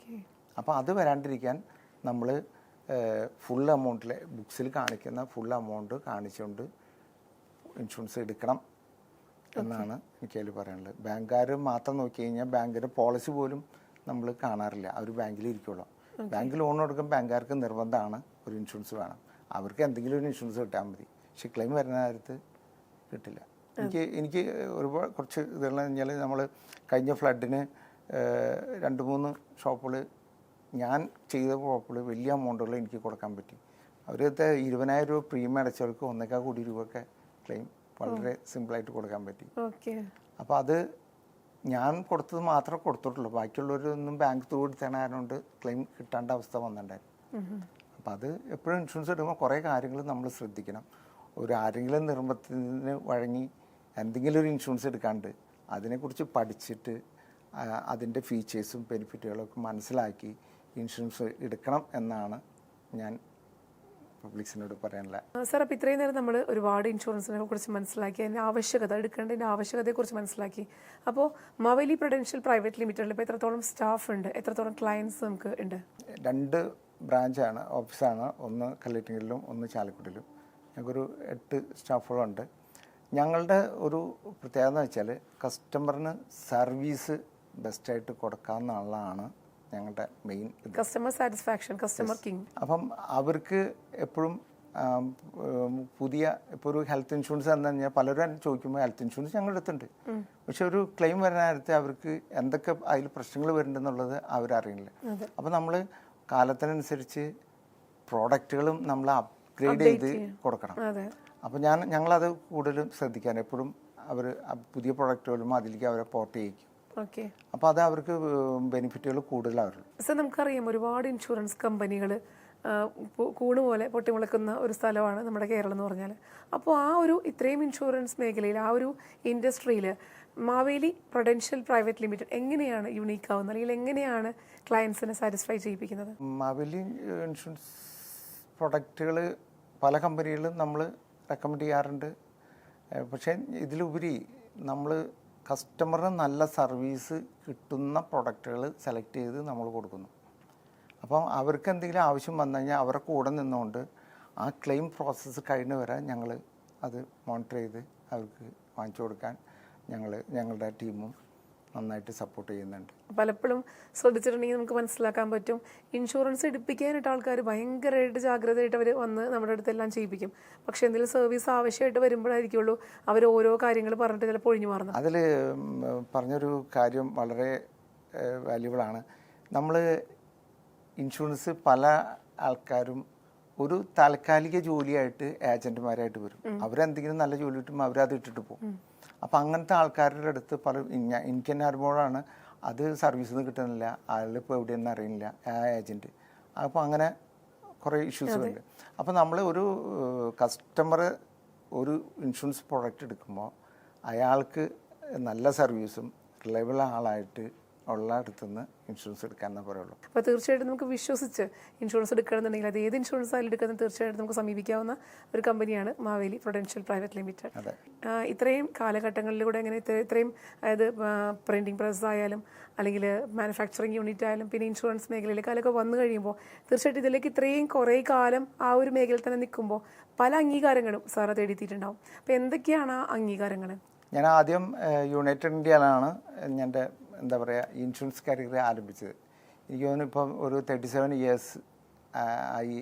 അപ്പോൾ അത് വരാണ്ടിരിക്കാൻ നമ്മൾ ഫുൾ എമൗണ്ടിൽ ബുക്സിൽ കാണിക്കുന്ന ഫുൾ എമൗണ്ട് കാണിച്ചുകൊണ്ട് ഇൻഷുറൻസ് എടുക്കണം എന്നാണ് എനിക്ക് അതിൽ പറയാനുള്ളത്. ബാങ്കുകാർ മാത്രം നോക്കി കഴിഞ്ഞാൽ ബാങ്കിൻ്റെ പോളിസി പോലും നമ്മൾ കാണാറില്ല. അവർ ബാങ്കിൽ ഇരിക്കുള്ളൂ. ബാങ്ക് ലോൺ കൊടുക്കുമ്പോൾ ബാങ്കുകാർക്ക് നിർബന്ധമാണ് ഒരു ഇൻഷുറൻസ് വേണം. അവർക്ക് എന്തെങ്കിലും ഒരു ഇൻഷുറൻസ് കിട്ടാൽ മതി. പക്ഷെ ക്ലെയിം വരുന്ന കാര്യത്ത് കിട്ടില്ല. എനിക്ക് ഒരുപാട് കുറച്ച് ഇതെന്ന് കഴിഞ്ഞാൽ നമ്മൾ കഴിഞ്ഞ ഫ്ലഡിന് 2-3 ഷോപ്പുകൾ ഞാൻ ചെയ്ത ഷോപ്പുകൾ വലിയ എമൗണ്ടുകൾ എനിക്ക് കൊടുക്കാൻ പറ്റി. അവരത്തെ 20,000 രൂപ പ്രീമിയം അടച്ചവർക്ക് 1.25 കോടി രൂപയൊക്കെ ക്ലെയിം വളരെ സിമ്പിളായിട്ട് കൊടുക്കാൻ പറ്റി. അപ്പോൾ അത് ഞാൻ കൊടുത്തത് മാത്രമേ കൊടുത്തിട്ടുള്ളൂ. ബാക്കിയുള്ളവരൊന്നും ബാങ്ക് ത്രൂ എടുത്തണ കൊണ്ട് ക്ലെയിം കിട്ടാണ്ട അവസ്ഥ വന്നിട്ടുണ്ടായിരുന്നു. അപ്പം അത് എപ്പോഴും ഇൻഷുറൻസ് എടുക്കുമ്പോൾ കുറേ കാര്യങ്ങൾ നമ്മൾ ശ്രദ്ധിക്കണം. ആരെങ്കിലും നിർബന്ധത്തിന് വഴങ്ങി എന്തെങ്കിലും ഒരു ഇൻഷുറൻസ് എടുക്കാണ്ട് അതിനെക്കുറിച്ച് പഠിച്ചിട്ട് അതിൻ്റെ ഫീച്ചേഴ്സും ബെനിഫിറ്റുകളൊക്കെ മനസ്സിലാക്കി ഇൻഷുറൻസ് എടുക്കണം എന്നാണ് ഞാൻ പബ്ലിക്സിനോട് പറയാനുള്ള. സാർ, അപ്പോൾ ഇത്രയും നേരം നമ്മൾ ഒരുപാട് ഇൻഷുറൻസിനെ കുറിച്ച് മനസ്സിലാക്കി, അതിൻ്റെ ആവശ്യകത, എടുക്കേണ്ടതിൻ്റെ ആവശ്യകതയെക്കുറിച്ച് മനസ്സിലാക്കി. അപ്പോൾ മാവേലി പ്രൊഡൻഷ്യൽ പ്രൈവറ്റ് ലിമിറ്റഡിൽ ഇപ്പോൾ എത്രത്തോളം സ്റ്റാഫ് ഉണ്ട്, എത്രത്തോളം ക്ലയൻസ് നമുക്ക് ഉണ്ട്? 2 ബ്രാഞ്ചാണ്, ഓഫീസാണ്. ഒന്ന് കല്ലേറ്റിലും ഒന്ന് ചാലക്കുടിയിലും. ഞങ്ങൾക്കൊരു 8 സ്റ്റാഫുകളുണ്ട്. ഞങ്ങളുടെ ഒരു പ്രത്യേകത എന്ന് വെച്ചാൽ കസ്റ്റമറിന് സർവീസ് ബെസ്റ്റായിട്ട് കൊടുക്കാമെന്നുള്ളതാണ് ഞങ്ങളുടെ main customer satisfaction, customer king. അപ്പം അവർക്ക് എപ്പോഴും പുതിയ ഇപ്പോൾ ഒരു ഹെൽത്ത് ഇൻഷുറൻസ് എന്ന് പറഞ്ഞാൽ പലരും ചോദിക്കുമ്പോൾ ഹെൽത്ത് ഇൻഷുറൻസ് ഞങ്ങളുടെ അടുത്തുണ്ട്, പക്ഷെ ഒരു ക്ലെയിം വരുന്ന നേരത്തെ അവർക്ക് എന്തൊക്കെ അതിൽ പ്രശ്നങ്ങൾ വരുന്നുണ്ടെന്നുള്ളത് അവരറിയില്ല. അപ്പം നമ്മൾ കാലത്തിനനുസരിച്ച് പ്രോഡക്റ്റുകളും നമ്മൾ അപ്ഗ്രേഡ് ചെയ്ത് കൊടുക്കണം. അപ്പോൾ ഞങ്ങളത് കൂടുതലും ശ്രദ്ധിക്കാൻ എപ്പോഴും അവർ പുതിയ പ്രൊഡക്റ്റുകളും അതിലേക്ക് അവരെ പോർട്ട് ചെയ്യിക്കും. അപ്പോൾ അത് അവർക്ക് ബെനിഫിറ്റുകൾ കൂടുതലാവുള്ളൂ. സർ, നമുക്കറിയാം ഒരുപാട് ഇൻഷുറൻസ് കമ്പനികൾ കൂണ് പോലെ പൊട്ടിമുളക്കുന്ന ഒരു സ്ഥലമാണ് നമ്മുടെ കേരളം എന്ന് പറഞ്ഞാൽ. അപ്പോൾ ആ ഒരു ഇത്രയും ഇൻഷുറൻസ് മേഖലയിൽ, ആ ഒരു ഇൻഡസ്ട്രിയിൽ മാവേലി പ്രൊഡൻഷ്യൽ പ്രൈവറ്റ് ലിമിറ്റഡ് എങ്ങനെയാണ് യുണീക്ക് ആവുന്നത്, അല്ലെങ്കിൽ എങ്ങനെയാണ് ക്ലയൻസിനെ സാറ്റിസ്ഫൈ ചെയ്യിപ്പിക്കുന്നത്? മാവേലി ഇൻഷുറൻസ് പ്രൊഡക്റ്റുകൾ പല കമ്പനികളും നമ്മൾ റെക്കമെൻഡ് ചെയ്യാറുണ്ട്. പക്ഷേ ഇതിലുപരി നമ്മൾ കസ്റ്റമറിന് നല്ല സർവീസ് കിട്ടുന്ന പ്രൊഡക്റ്റുകൾ സെലക്ട് ചെയ്ത് നമ്മൾ കൊടുക്കുന്നു. അപ്പം അവർക്ക് എന്തെങ്കിലും ആവശ്യം വന്നു കഴിഞ്ഞാൽ അവരുടെ കൂടെ നിന്നുകൊണ്ട് ആ ക്ലെയിം പ്രോസസ്സ് കഴിഞ്ഞ് വരെ ഞങ്ങൾ അത് മോണിറ്റർ ചെയ്ത് അവർക്ക് വാങ്ങിച്ചു കൊടുക്കാൻ ഞങ്ങളുടെ ടീമും നന്നായിട്ട് സപ്പോർട്ട് ചെയ്യുന്നുണ്ട്. പലപ്പോഴും ശ്രദ്ധിച്ചിട്ടുണ്ടെങ്കിൽ നമുക്ക് മനസ്സിലാക്കാൻ പറ്റും, ഇൻഷുറൻസ് എടുപ്പിക്കാനായിട്ട് ആൾക്കാർ ഭയങ്കരമായിട്ട് ജാഗ്രതയായിട്ട് അവർ വന്ന് നമ്മുടെ അടുത്തെല്ലാം ചെയ്യിപ്പിക്കും. പക്ഷേ എന്തെങ്കിലും സർവീസ് ആവശ്യമായിട്ട് വരുമ്പോഴായിരിക്കുള്ളൂ അവർ ഓരോ കാര്യങ്ങൾ പറഞ്ഞിട്ട് ചിലപ്പോൾ ഒഴിഞ്ഞു മാറുന്നത്. അതിൽ പറഞ്ഞൊരു കാര്യം വളരെ വാല്യുബിളാണ്. നമ്മൾ ഇൻഷുറൻസ് പല ആൾക്കാരും ഒരു താൽക്കാലിക ജോലിയായിട്ട് ഏജൻറ്റുമാരായിട്ട് വരും. അവരെന്തെങ്കിലും നല്ല ജോലി കിട്ടുമ്പോൾ അവരത് ഇട്ടിട്ട് പോകും. അപ്പം അങ്ങനത്തെ ആൾക്കാരുടെ അടുത്ത് എനിക്ക് തന്നെ അറിയുമ്പോഴാണ് അത് സർവീസിൽ നിന്ന് കിട്ടുന്നില്ല, ആളിപ്പോൾ എവിടെയെന്ന് അറിയില്ല ആ ഏജൻറ്റ്. അപ്പോൾ അങ്ങനെ കുറേ ഇഷ്യൂസുകളുണ്ട്. അപ്പോൾ നമ്മൾ ഒരു കസ്റ്റമർ ഒരു ഇൻഷുറൻസ് പ്രോഡക്റ്റ് എടുക്കുമ്പോൾ അയാൾക്ക് നല്ല സർവീസും റിലയബിൾ ആളായിട്ട് ഉള്ള അടുത്തുനിന്ന് ഇൻഷുറൻസ് എടുക്കാമെന്നേ പറയുള്ളൂ. അപ്പോൾ തീർച്ചയായിട്ടും നമുക്ക് വിശ്വസിച്ച് ഇൻഷുറൻസ് എടുക്കണമെന്നുണ്ടെങ്കിൽ അത് ഏത് ഇൻഷുറൻസ് ആയാലും എടുക്കുന്നത് തീർച്ചയായിട്ടും നമുക്ക് സമീപിക്കാവുന്ന ഒരു കമ്പനിയാണ് മാവേലി പ്രൊഡൻഷ്യൽ പ്രൈവറ്റ് ലിമിറ്റഡ്. ഇത്രയും കാലഘട്ടങ്ങളിലൂടെ എങ്ങനെ ഇത്രയും, അതായത് പ്രിൻറ്റിംഗ് പ്രസ് ആയാലും അല്ലെങ്കിൽ മാനുഫാക്ചറിങ് യൂണിറ്റ് ആയാലും പിന്നെ ഇൻഷുറൻസ് മേഖലയിലേക്കാലൊക്കെ വന്നു കഴിയുമ്പോൾ തീർച്ചയായിട്ടും ഇതിലേക്ക് ഇത്രയും കുറേ കാലം ആ ഒരു മേഖലയിൽ തന്നെ നിൽക്കുമ്പോൾ പല അംഗീകാരങ്ങളും സാറ് തേടിയെത്തിയിട്ടുണ്ടാവും. അപ്പോൾ എന്തൊക്കെയാണ് ആ അംഗീകാരങ്ങൾ? ഞാൻ ആദ്യം യുണൈറ്റഡ് ഇന്ത്യയിലാണ് എൻ്റെ എന്താ പറയുക ഇൻഷുറൻസ് കാറ്റഗറി ആരംഭിച്ചത്. എനിക്ക് തോന്നുന്നു ഇപ്പം ഒരു 37 years ആയി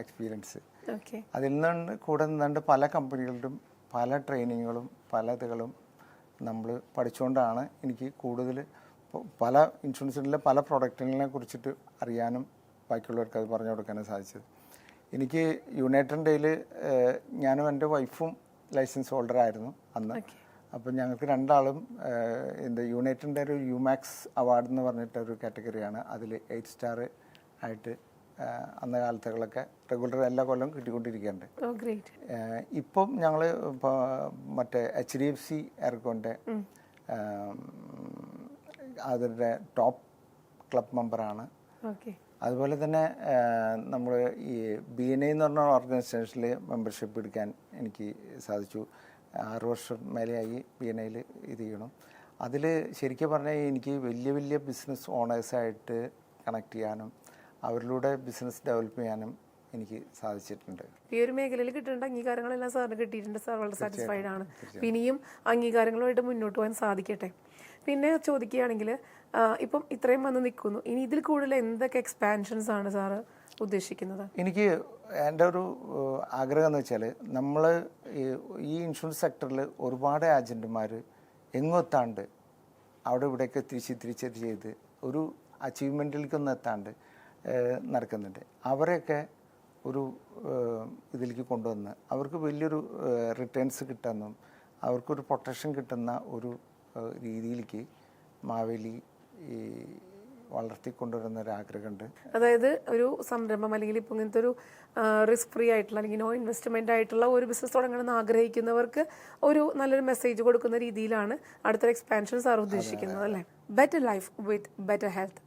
എക്സ്പീരിയൻസ്. അതിൽ നിന്ന് കൂടെ നിന്നുകൊണ്ട് പല കമ്പനികളിലും പല ട്രെയിനിങ്ങുകളും പല ഇതുകളും നമ്മൾ പഠിച്ചുകൊണ്ടാണ് എനിക്ക് കൂടുതൽ പല ഇൻഷുറൻസിലെ പല പ്രൊഡക്റ്റുകളെ കുറിച്ചിട്ട് അറിയാനും ബാക്കിയുള്ളവർക്ക് അത് പറഞ്ഞു കൊടുക്കാനും സാധിച്ചത്. എനിക്ക് യുണൈറ്റഡ് ഇന്ത്യയിൽ ഞാനും എൻ്റെ വൈഫും ലൈസൻസ് ഹോൾഡറായിരുന്നു അന്ന്. അപ്പം ഞങ്ങൾക്ക് രണ്ടാളും യുണൈറ്റഡിൻ്റെ ഒരു യുമാക്സ് അവാർഡ് എന്ന് പറഞ്ഞിട്ടൊരു കാറ്റഗറിയാണ്. അതിൽ 8 സ്റ്റാർ ആയിട്ട് അന്ന കാലത്തുകളൊക്കെ റെഗുലർ എല്ലാ കൊല്ലം കിട്ടിക്കൊണ്ടിരിക്കുന്നുണ്ട്. ഇപ്പം ഞങ്ങൾ മറ്റേ HDFC എയർകോൻ്റെ അതിൻ്റെ ടോപ്പ് ക്ലബ് മെമ്പറാണ്. അതുപോലെ തന്നെ നമ്മൾ ഈ BNI എന്ന് പറഞ്ഞ ഓർഗനൈസേഷനിൽ മെമ്പർഷിപ്പ് എടുക്കാൻ എനിക്ക് സാധിച്ചു. 6 വർഷം മേലെയായി BNIയിൽ ഇത് ചെയ്യണം. അതിൽ ശരിക്കും പറഞ്ഞാൽ എനിക്ക് വലിയ വലിയ ബിസിനസ് ഓണേഴ്സായിട്ട് കണക്ട് ചെയ്യാനും അവരിലൂടെ ബിസിനസ് ഡെവലപ്പ് ചെയ്യാനും എനിക്ക് സാധിച്ചിട്ടുണ്ട്. ഈ ഒരു മേഖലയിൽ കിട്ടേണ്ട അംഗീകാരങ്ങളെല്ലാം സാറിന് കിട്ടിയിട്ടുണ്ട്. സാർ വളരെ സാറ്റിസ്ഫൈഡ് ആണ്. ഇനിയും അംഗീകാരങ്ങളുമായിട്ട് മുന്നോട്ട് പോകാൻ സാധിക്കട്ടെ. പിന്നെ ചോദിക്കുകയാണെങ്കിൽ ഇപ്പം ഇത്രയും വന്ന് നിൽക്കുന്നു, ഇനി ഇതിൽ കൂടുതൽ എന്തൊക്കെ എക്സ്പാൻഷൻസ് ആണ് സാറ് ഉദ്ദേശിക്കുന്നത്? എനിക്ക് എൻ്റെ ഒരു ആഗ്രഹം എന്ന് വെച്ചാൽ നമ്മൾ ഈ ഇൻഷുറൻസ് സെക്ടറിൽ ഒരുപാട് ഏജൻറ്റുമാർ എങ്ങെത്താണ്ട് അവിടെ ഇവിടെയൊക്കെ തിരിച്ച് ചെയ്ത് ഒരു അച്ചീവ്മെൻറ്റിലേക്കൊന്നും എത്താണ്ട് നടക്കുന്നുണ്ട്. അവരെയൊക്കെ ഒരു ഇതിലേക്ക് കൊണ്ടുവന്ന് അവർക്ക് വലിയൊരു റിട്ടേൺസ് കിട്ടുന്നതും അവർക്കൊരു പ്രൊട്ടക്ഷൻ കിട്ടുന്ന ഒരു രീതിയിലേക്ക് മാവേലി വളർത്തിക്കൊണ്ടുവരുന്ന ഒരു ആഗ്രഹമുണ്ട്. അതായത് ഒരു സംരംഭം അല്ലെങ്കിൽ ഇപ്പോൾ ഇങ്ങനത്തെ ഒരു റിസ്ക് ഫ്രീ ആയിട്ടുള്ള അല്ലെങ്കിൽ നോ ഇൻവെസ്റ്റ്മെൻ്റ് ആയിട്ടുള്ള ഒരു ബിസിനസ് തുടങ്ങണമെന്ന് ആഗ്രഹിക്കുന്നവർക്ക് ഒരു നല്ലൊരു മെസ്സേജ് കൊടുക്കുന്ന രീതിയിലാണ് അടുത്തൊരു എക്സ്പാൻഷൻ സാർ ഉദ്ദേശിക്കുന്നത്, അല്ലേ? Better life with better health.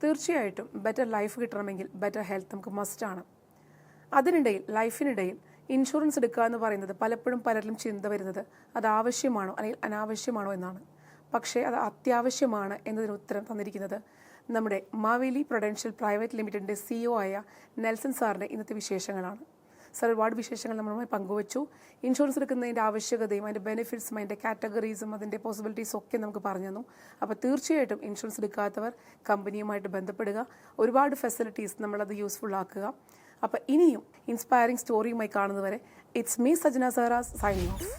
തീർച്ചയായിട്ടും ബെറ്റർ ലൈഫ് കിട്ടണമെങ്കിൽ ബെറ്റർ ഹെൽത്ത് നമുക്ക് മസ്റ്റാണ്. അതിനിടയിൽ ലൈഫിനിടയിൽ ഇൻഷുറൻസ് എടുക്കുക എന്ന് പറയുന്നത് പലപ്പോഴും പലരിലും ചിന്ത വരുന്നത് അത് ആവശ്യമാണോ അല്ലെങ്കിൽ അനാവശ്യമാണോ എന്നാണ്. പക്ഷേ അത് അത്യാവശ്യമാണ് എന്നതിന് ഉത്തരം തന്നിരിക്കുന്നത് നമ്മുടെ മാവേലി പ്രൊഡൻഷ്യൽ പ്രൈവറ്റ് ലിമിറ്റഡിൻ്റെ CEO ആയ നെൽസൺ സാറിൻ്റെ ഇന്നത്തെ വിശേഷങ്ങളാണ്. സാർ ഒരുപാട് വിശേഷങ്ങൾ നമ്മളുമായി പങ്കുവച്ചു. ഇൻഷുറൻസ് എടുക്കുന്നതിൻ്റെ ആവശ്യകതയും അതിൻ്റെ ബെനിഫിറ്റ്സും അതിൻ്റെ കാറ്റഗറീസും അതിൻ്റെ പോസിബിലിറ്റീസും ഒക്കെ നമുക്ക് പറഞ്ഞു തന്നു. അപ്പോൾ തീർച്ചയായിട്ടും ഇൻഷുറൻസ് എടുക്കാത്തവർ കമ്പനിയുമായിട്ട് ബന്ധപ്പെടുക. ഒരുപാട് ഫെസിലിറ്റീസ് നമ്മളത് യൂസ്ഫുൾ ആക്കുക. അപ്പോൾ ഇനിയും ഇൻസ്പയറിംഗ് സ്റ്റോറിയുമായി കാണുന്നവരെ it's me Sajana Saharas signing of.